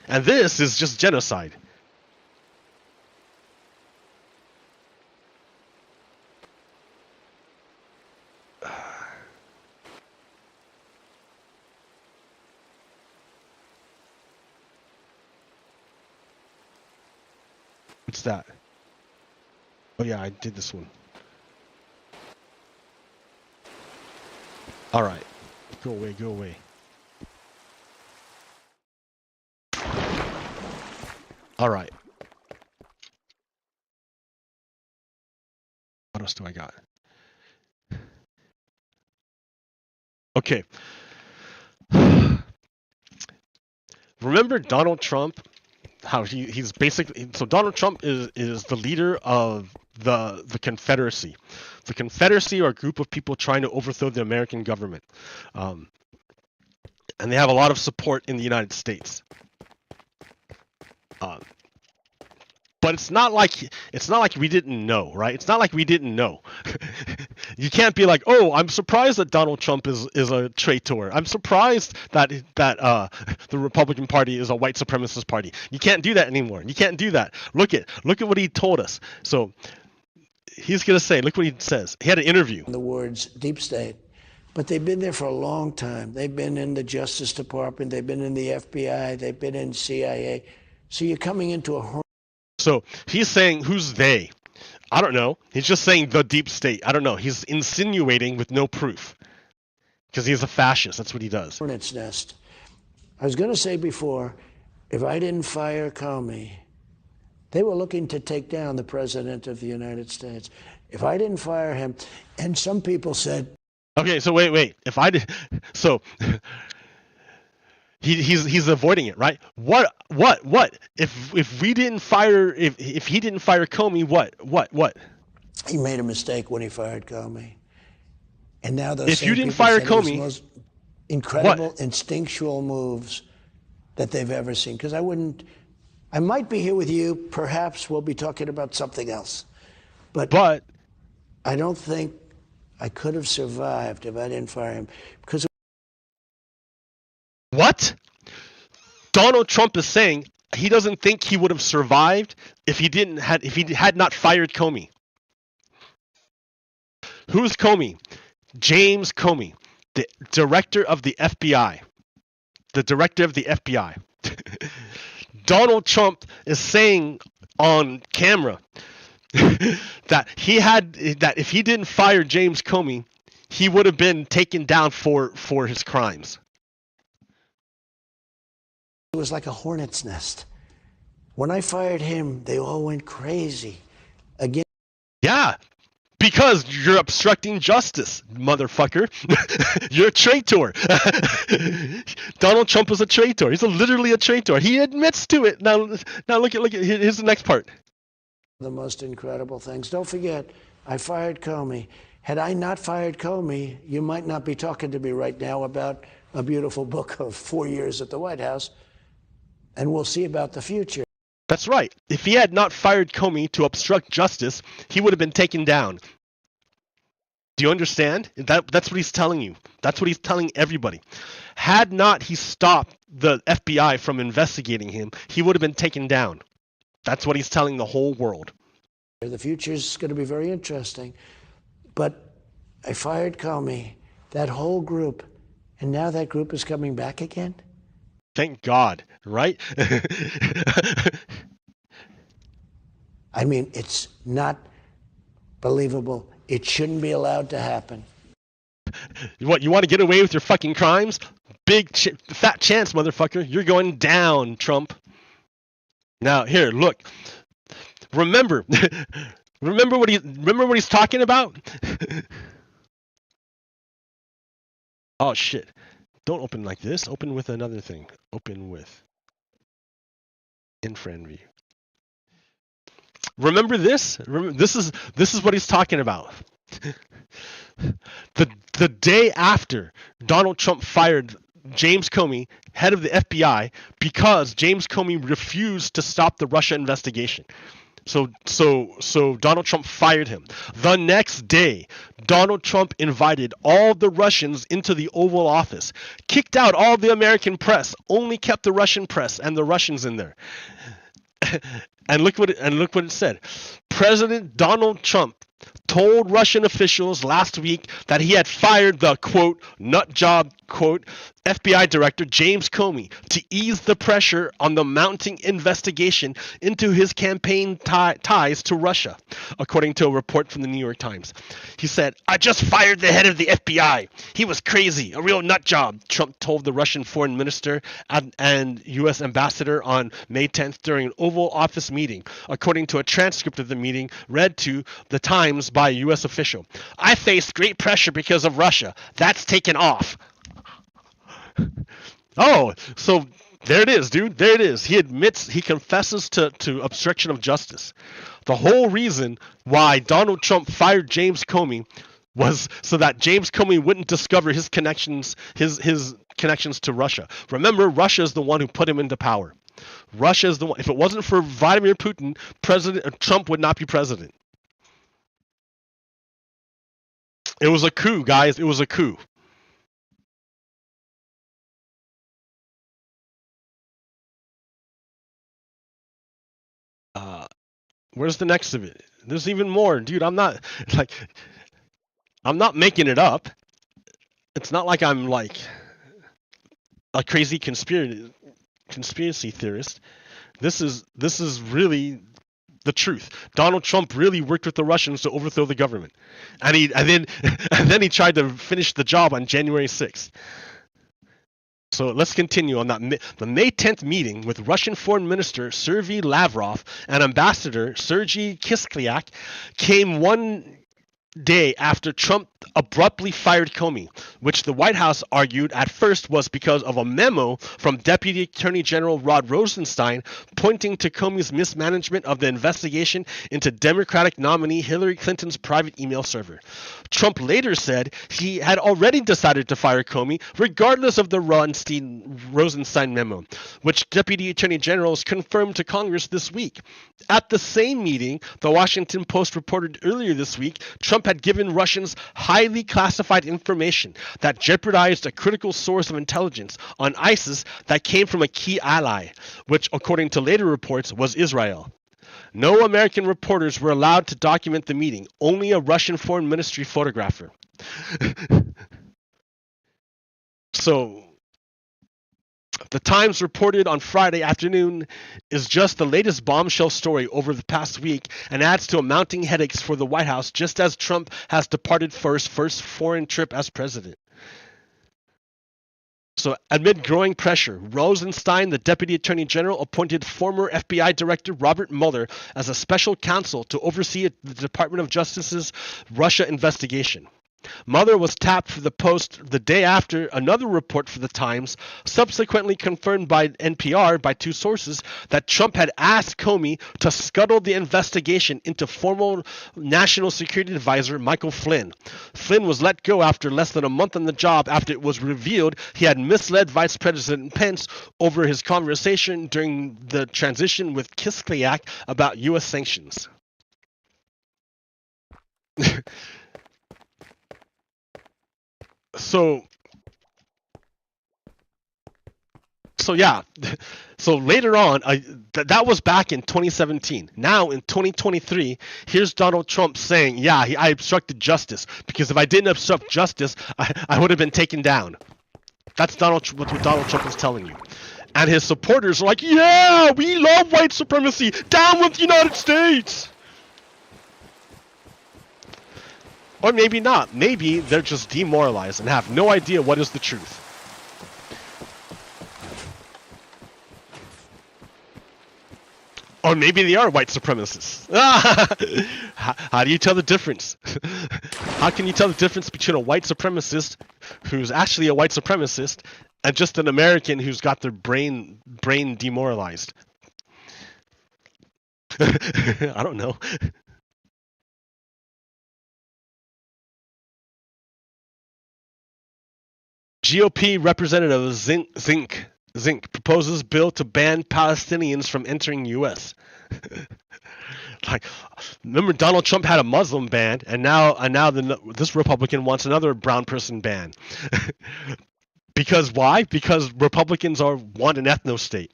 A: And this is just genocide. What's that? Oh yeah, I did this one. All right. Go away, go away. All right. What else do I got? Okay. Remember Donald Trump? How he's basically, so Donald Trump is the leader of the Confederacy. The Confederacy are a group of people trying to overthrow the American government, and they have a lot of support in the United States. But it's not like we didn't know, right? It's not like we didn't know. You can't be like, oh, I'm surprised that Donald Trump is a traitor. I'm surprised that the Republican Party is a white supremacist party. You can't do that anymore. You can't do that. Look at what he told us. So he's going to say, look what he says. He had an interview.
B: The words deep state, but they've been there for a long time. They've been in the Justice Department. They've been in the FBI. They've been in CIA. So you're coming into a...
A: So he's saying, who's they? I don't know. He's just saying the deep state. I don't know. He's insinuating with no proof. Because he's a fascist. That's what he does.
B: Hornet's nest. I was going to say before, if I didn't fire Comey, they were looking to take down the President of the United States. If I didn't fire him, and some people said...
A: Okay, so wait. If I did... So... He's avoiding it, right? What? If we didn't fire... If he didn't fire Comey, what?
B: He made a mistake when he fired Comey. And now those
A: if
B: same
A: you didn't
B: people
A: fire
B: said it was
A: Comey,
B: the most incredible instinctual moves that they've ever seen. Because I might be here with you. Perhaps we'll be talking about something else. But I don't think I could have survived if I didn't fire him. Because
A: what? Donald Trump is saying he doesn't think he would have survived if he had not fired Comey. Who's Comey? James Comey, the director of the FBI. The director of the FBI. Donald Trump is saying on camera that if he didn't fire James Comey, he would have been taken down for his crimes.
B: it was like a hornet's nest. When I fired him, they all went crazy. Again.
A: Yeah. Because you're obstructing justice, motherfucker. You're a traitor. Donald Trump is a traitor. He's literally a traitor. He admits to it. Now look at here's the next part.
B: The most incredible things. Don't forget, I fired Comey. Had I not fired Comey, you might not be talking to me right now about a beautiful book of 4 years at the White House, and we'll see about the future.
A: That's right. If he had not fired Comey to obstruct justice, he would have been taken down. Do you understand? That's what he's telling you. That's what he's telling everybody. Had not he stopped the FBI from investigating him, he would have been taken down. That's what he's telling the whole world.
B: The future is going to be very interesting. But I fired Comey, that whole group, and now that group is coming back again?
A: Thank God, right?
B: I mean, it's not believable. It shouldn't be allowed to happen.
A: What, you want to get away with your fucking crimes? Fat chance, motherfucker. You're going down, Trump. Now, here, look. Remember what he's talking about? Oh shit. Don't open like this. Open with another thing. Open with in friend view. Remember this? This is what he's talking about. The day after Donald Trump fired James Comey, head of the FBI, because James Comey refused to stop the Russia investigation. So Donald Trump fired him. The next day, Donald Trump invited all the Russians into the Oval Office, kicked out all the American press, only kept the Russian press and the Russians in there. And look what it said. President Donald Trump told Russian officials last week that he had fired the, quote, nut job, quote, FBI Director James Comey to ease the pressure on the mounting investigation into his campaign ties to Russia, according to a report from the New York Times. He said, I just fired the head of the FBI. He was crazy, a real nut job, Trump told the Russian foreign minister and U.S. ambassador on May 10th during an Oval Office meeting, according to a transcript of the meeting read to the Times by a U.S. official. I faced great pressure because of Russia. That's taken off. Oh, so there it is, dude. There it is. He confesses to obstruction of justice. The whole reason why Donald Trump fired James Comey was so that James Comey wouldn't discover his connections to Russia. Remember, Russia is the one who put him into power. Russia is the one. If it wasn't for Vladimir Putin, President Trump would not be president. It was a coup, guys. It was a coup. Where's the next of it? There's even more, dude. I'm not making it up. It's not like I'm like a crazy conspiracy theorist. This is really the truth. Donald Trump really worked with the Russians to overthrow the government, and then he tried to finish the job on January 6th. So let's continue on that. The May 10th meeting with Russian Foreign Minister Sergei Lavrov and Ambassador Sergei Kislyak came one day after Trump abruptly fired Comey, which the White House argued at first was because of a memo from Deputy Attorney General Rod Rosenstein pointing to Comey's mismanagement of the investigation into Democratic nominee Hillary Clinton's private email server. Trump later said he had already decided to fire Comey regardless of the Rosenstein memo, which Deputy Attorney Generals confirmed to Congress this week. At the same meeting, the Washington Post reported earlier this week, Trump had given Russians highly classified information that jeopardized a critical source of intelligence on ISIS that came from a key ally, which, according to later reports, was Israel. No American reporters were allowed to document the meeting, only a Russian Foreign Ministry photographer. So, the Times reported on Friday afternoon is just the latest bombshell story over the past week and adds to mounting headaches for the White House just as Trump has departed for his first foreign trip as president. So, amid growing pressure, Rosenstein, the Deputy Attorney General, appointed former FBI Director Robert Mueller as a special counsel to oversee the Department of Justice's Russia investigation. Mueller was tapped for the post the day after another report for the Times, subsequently confirmed by NPR by two sources, that Trump had asked Comey to scuttle the investigation into former National Security Advisor Michael Flynn. Flynn was let go after less than a month on the job after it was revealed he had misled Vice President Pence over his conversation during the transition with Kislyak about U.S. sanctions. So yeah, so later on, that was back in 2017. Now in 2023, here's Donald Trump saying, yeah, I obstructed justice, because if I didn't obstruct justice, I would have been taken down. That's what Donald Trump is telling you. And his supporters are like, yeah, we love white supremacy, down with the United States. Or maybe not. Maybe they're just demoralized and have no idea what is the truth. Or maybe they are white supremacists. How do you tell the difference? How can you tell the difference between a white supremacist who's actually a white supremacist and just an American who's got their brain demoralized? I don't know. GOP Representative Zink proposes bill to ban Palestinians from entering U.S. Like, remember Donald Trump had a Muslim ban, and now this Republican wants another brown person ban. Because why? Because Republicans want an ethno state.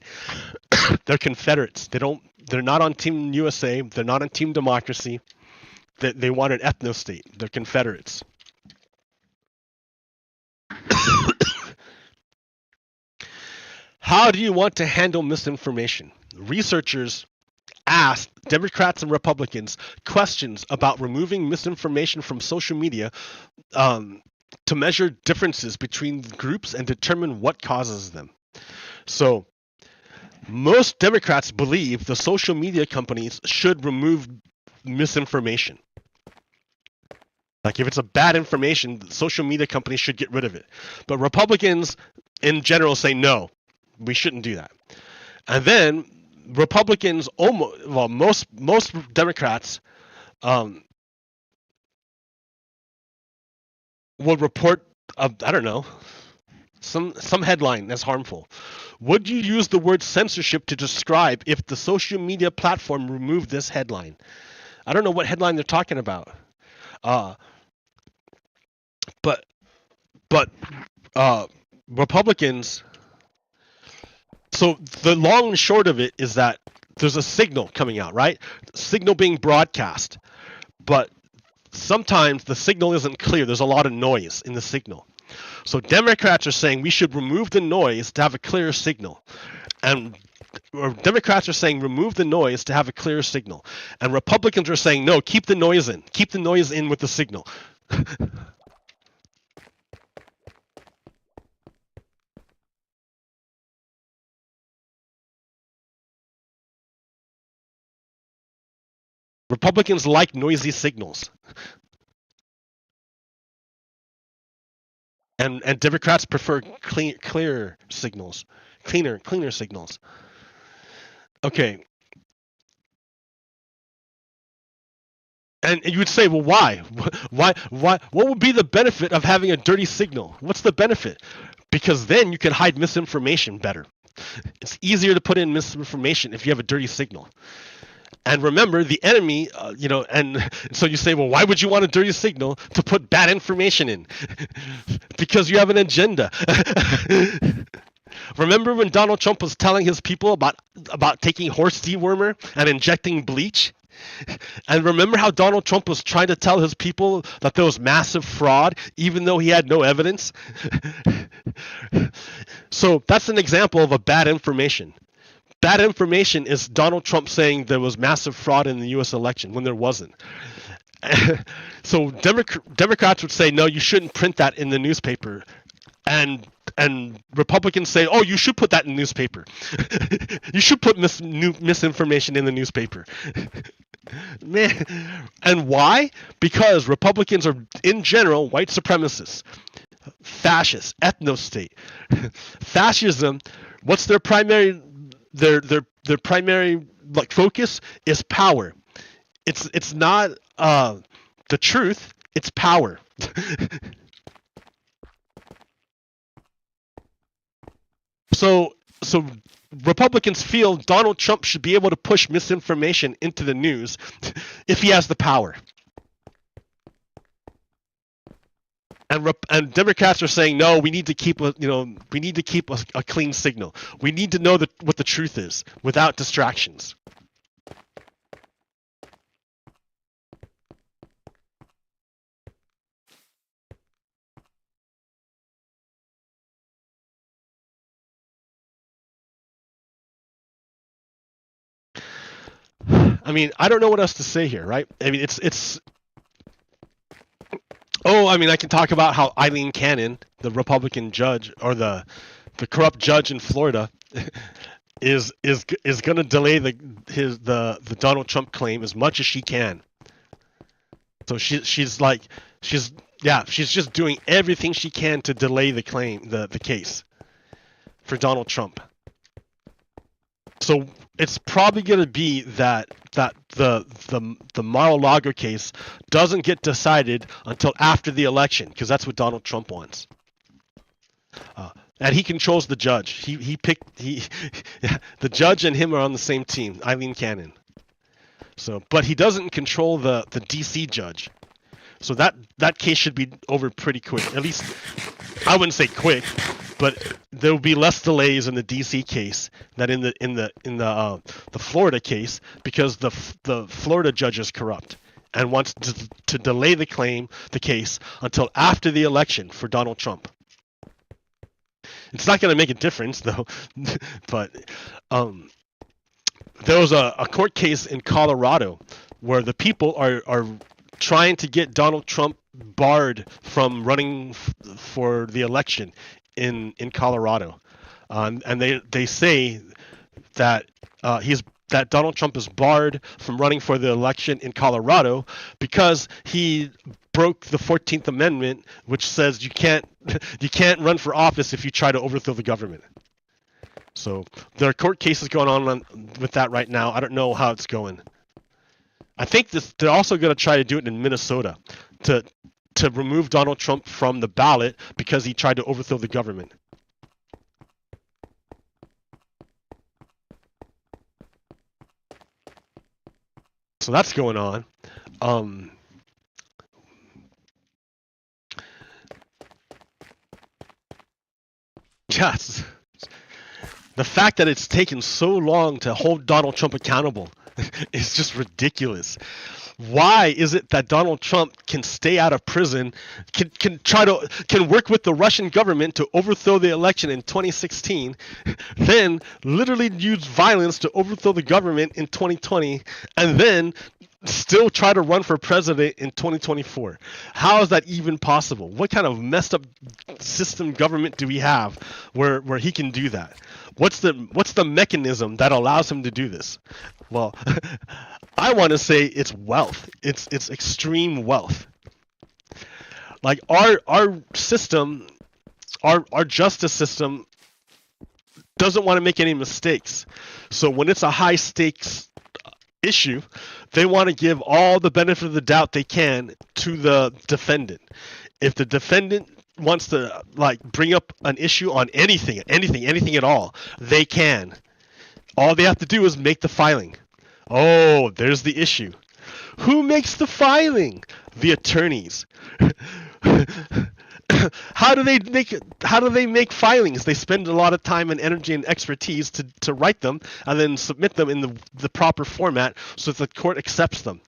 A: They're Confederates. They're not on Team USA. They're not on Team Democracy. They want an ethno state. They're Confederates. How do you want to handle misinformation? Researchers asked Democrats and Republicans questions about removing misinformation from social media to measure differences between groups and determine what causes them. So, most Democrats believe the social media companies should remove misinformation. Like, if it's a bad information, the social media companies should get rid of it. But Republicans, in general, say no. We shouldn't do that. And then Republicans, most Democrats will report, I don't know, some headline that's harmful. Would you use the word censorship to describe if the social media platform removed this headline? I don't know what headline they're talking about. But Republicans. So the long and short of it is that there's a signal coming out, right? Signal being broadcast, but sometimes the signal isn't clear. There's a lot of noise in the signal. So Democrats are saying we should remove the noise to have a clearer signal. And Democrats are saying remove the noise to have a clearer signal. And Republicans are saying no, keep the noise in. Keep the noise in with the signal. Republicans like noisy signals. And Democrats prefer clearer signals. Cleaner signals. Okay. And you would say, well, why? Why? What would be the benefit of having a dirty signal? What's the benefit? Because then you can hide misinformation better. It's easier to put in misinformation if you have a dirty signal. And remember, the enemy, and so you say, well, why would you want a dirty signal to put bad information in? Because you have an agenda. Remember when Donald Trump was telling his people about taking horse dewormer and injecting bleach? And remember how Donald Trump was trying to tell his people that there was massive fraud, even though he had no evidence? So that's an example of a bad information. Bad information is Donald Trump saying there was massive fraud in the U.S. election when there wasn't. So Democrats would say, no, you shouldn't print that in the newspaper. And Republicans say, oh, you should put that in the newspaper. You should put misinformation in the newspaper. Man, and why? Because Republicans are, in general, white supremacists, fascists, ethno-state. Fascism, what's their primary like focus is power. It's not the truth, it's power. So Republicans feel Donald Trump should be able to push misinformation into the news if he has the power. And Democrats are saying no. We need to keep a clean signal. We need to know what the truth is without distractions. I mean, I don't know what else to say here, right? I mean, it's. Oh, I mean, I can talk about how Eileen Cannon, the Republican judge or the corrupt judge in Florida, is going to delay the Donald Trump claim as much as she can. So she's just doing everything she can to delay the claim, the case for Donald Trump. So it's probably going to be that the Mar-a-Lago case doesn't get decided until after the election, because that's what Donald Trump wants. And he controls the judge. The judge and him are on the same team, Eileen Cannon. So, but he doesn't control the DC judge. So that case should be over pretty quick. At least I wouldn't say quick, but there will be less delays in the DC case than in the Florida case, because the Florida judge is corrupt and wants to delay the case until after the election for Donald Trump. It's not going to make a difference though, but there was a court case in Colorado where the people are trying to get Donald Trump barred from running for the election in Colorado, and they say that that Donald Trump is barred from running for the election in Colorado because he broke the 14th Amendment, which says you can't run for office if you try to overthrow the government. So there are court cases going on with that right now. I don't know how it's going. I think they're also going to try to do it in Minnesota to remove Donald Trump from the ballot because he tried to overthrow the government. So that's going on. Yes. The fact that it's taken so long to hold Donald Trump accountable is just ridiculous. Why is it that Donald Trump can stay out of prison, can work with the Russian government to overthrow the election in 2016, then literally use violence to overthrow the government in 2020, and then still try to run for president in 2024? How is that even possible? What kind of messed up system government do we have where he can do that? What's the mechanism that allows him to do this? Well, I want to say it's wealth. It's extreme wealth. Like our system, our justice system doesn't want to make any mistakes. So when it's a high stakes issue, they want to give all the benefit of the doubt they can to the defendant. If the defendant wants to like bring up an issue on anything at all, they can. All they have to do is make the filing. Oh, there's the issue. Who makes the filing? The attorneys. How do they make filings? They spend a lot of time and energy and expertise to write them and then submit them in the proper format so that the court accepts them.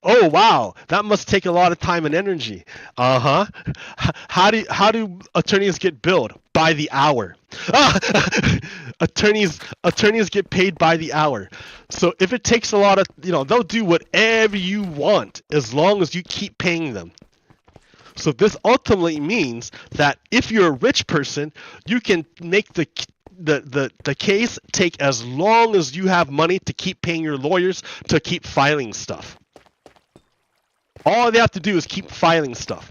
A: Oh wow, that must take a lot of time and energy. How do attorneys get billed? By the hour. Attorneys get paid by the hour. So if it takes a lot of, they'll do whatever you want as long as you keep paying them. So this ultimately means that if you're a rich person, you can make the case take as long as you have money to keep paying your lawyers to keep filing stuff. All they have to do is keep filing stuff.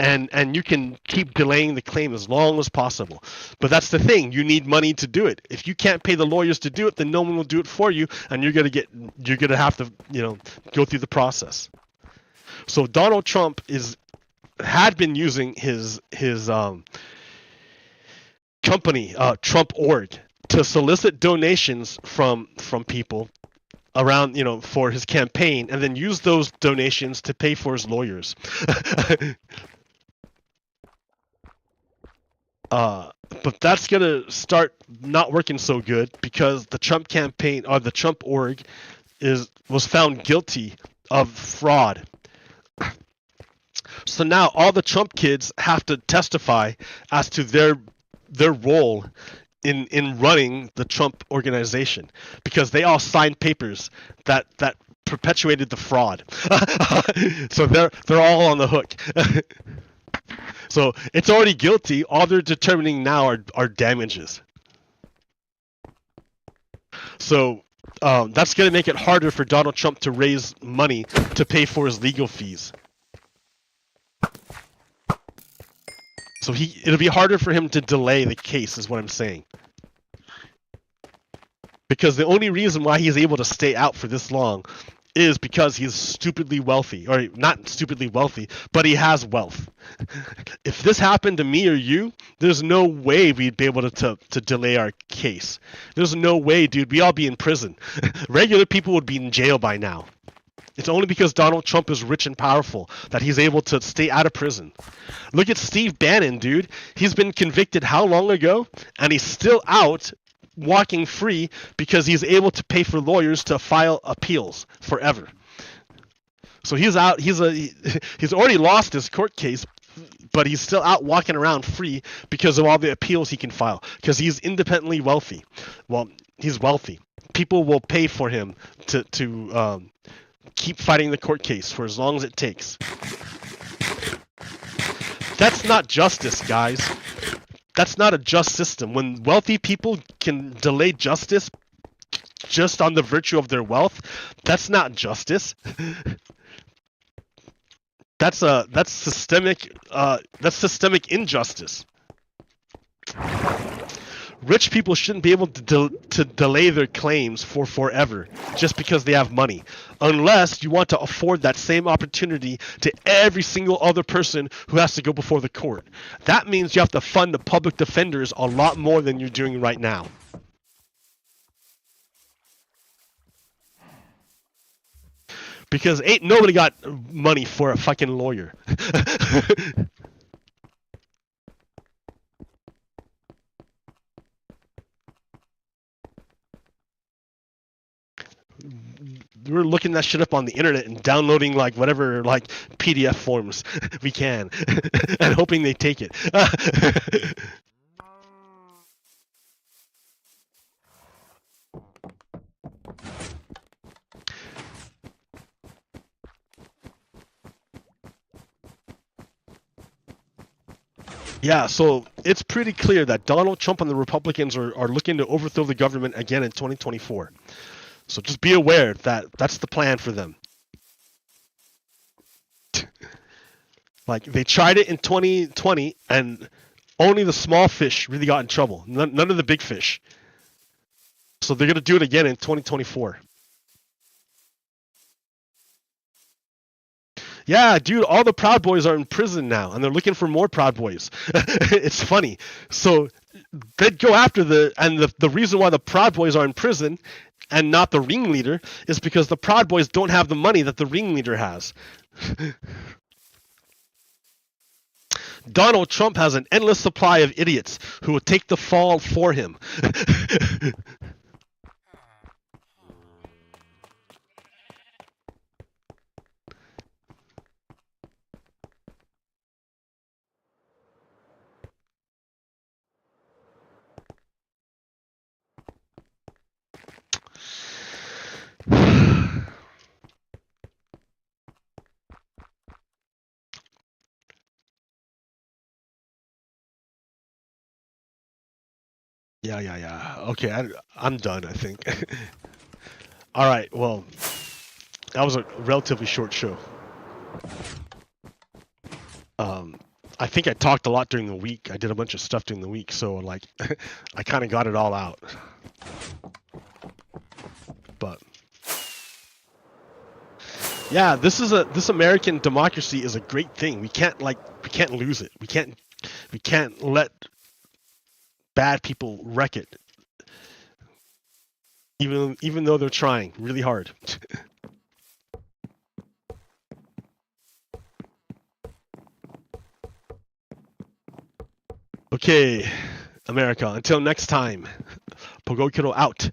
A: And you can keep delaying the claim as long as possible. But that's the thing, you need money to do it. If you can't pay the lawyers to do it, then no one will do it for you, and you're gonna have to, go through the process. So Donald Trump had been using his company, Trump.org, to solicit donations from people around, for his campaign, and then use those donations to pay for his lawyers. But that's gonna start not working so good because the Trump campaign, or the Trump.org, was found guilty of fraud. So now all the Trump kids have to testify as to their role in running the Trump organization, because they all signed papers that perpetuated the fraud. So they're all on the hook. So it's already guilty. All they're determining now are damages. So that's going to make it harder for Donald Trump to raise money to pay for his legal fees. So it'll be harder for him to delay the case, is what I'm saying. Because the only reason why he's able to stay out for this long is because he's stupidly wealthy. Or not stupidly wealthy, but he has wealth. If this happened to me or you, there's no way we'd be able to delay our case. There's no way, dude. We'd all be in prison. Regular people would be in jail by now. It's only because Donald Trump is rich and powerful that he's able to stay out of prison. Look at Steve Bannon, dude. He's been convicted how long ago? And he's still out walking free because he's able to pay for lawyers to file appeals forever. So he's out. He's already lost his court case, but he's still out walking around free because of all the appeals he can file, because he's independently wealthy. Well, he's wealthy. People will pay for him to keep fighting the court case for as long as it takes. That's not justice, guys. That's not a just system. When wealthy people can delay justice just on the virtue of their wealth, that's not justice. That's systemic injustice. Rich people shouldn't be able to delay their claims for forever just because they have money, unless you want to afford that same opportunity to every single other person who has to go before the court. That means you have to fund the public defenders a lot more than you're doing right now. Because ain't nobody got money for a fucking lawyer. we're looking that shit up on the internet and downloading like whatever like PDF forms we can and hoping they take it. Yeah, so it's pretty clear that Donald Trump and the Republicans are looking to overthrow the government again in 2024. So just be aware that that's the plan for them. Like, they tried it in 2020, and only the small fish really got in trouble. None of the big fish. So they're going to do it again in 2024. Yeah, dude, all the Proud Boys are in prison now, and they're looking for more Proud Boys. It's funny. So they'd go after the reason why the Proud Boys are in prison and not the ringleader is because the Proud Boys don't have the money that the ringleader has. Donald Trump has an endless supply of idiots who will take the fall for him. Yeah. Okay, I'm done, I think. All right, well, that was a relatively short show. I think I talked a lot during the week. I did a bunch of stuff during the week, so like, I kind of got it all out. But yeah, this American democracy is a great thing. We can't lose it. We can't let bad people wreck it. Even though they're trying really hard. Okay, America, until next time. Pogokiro out.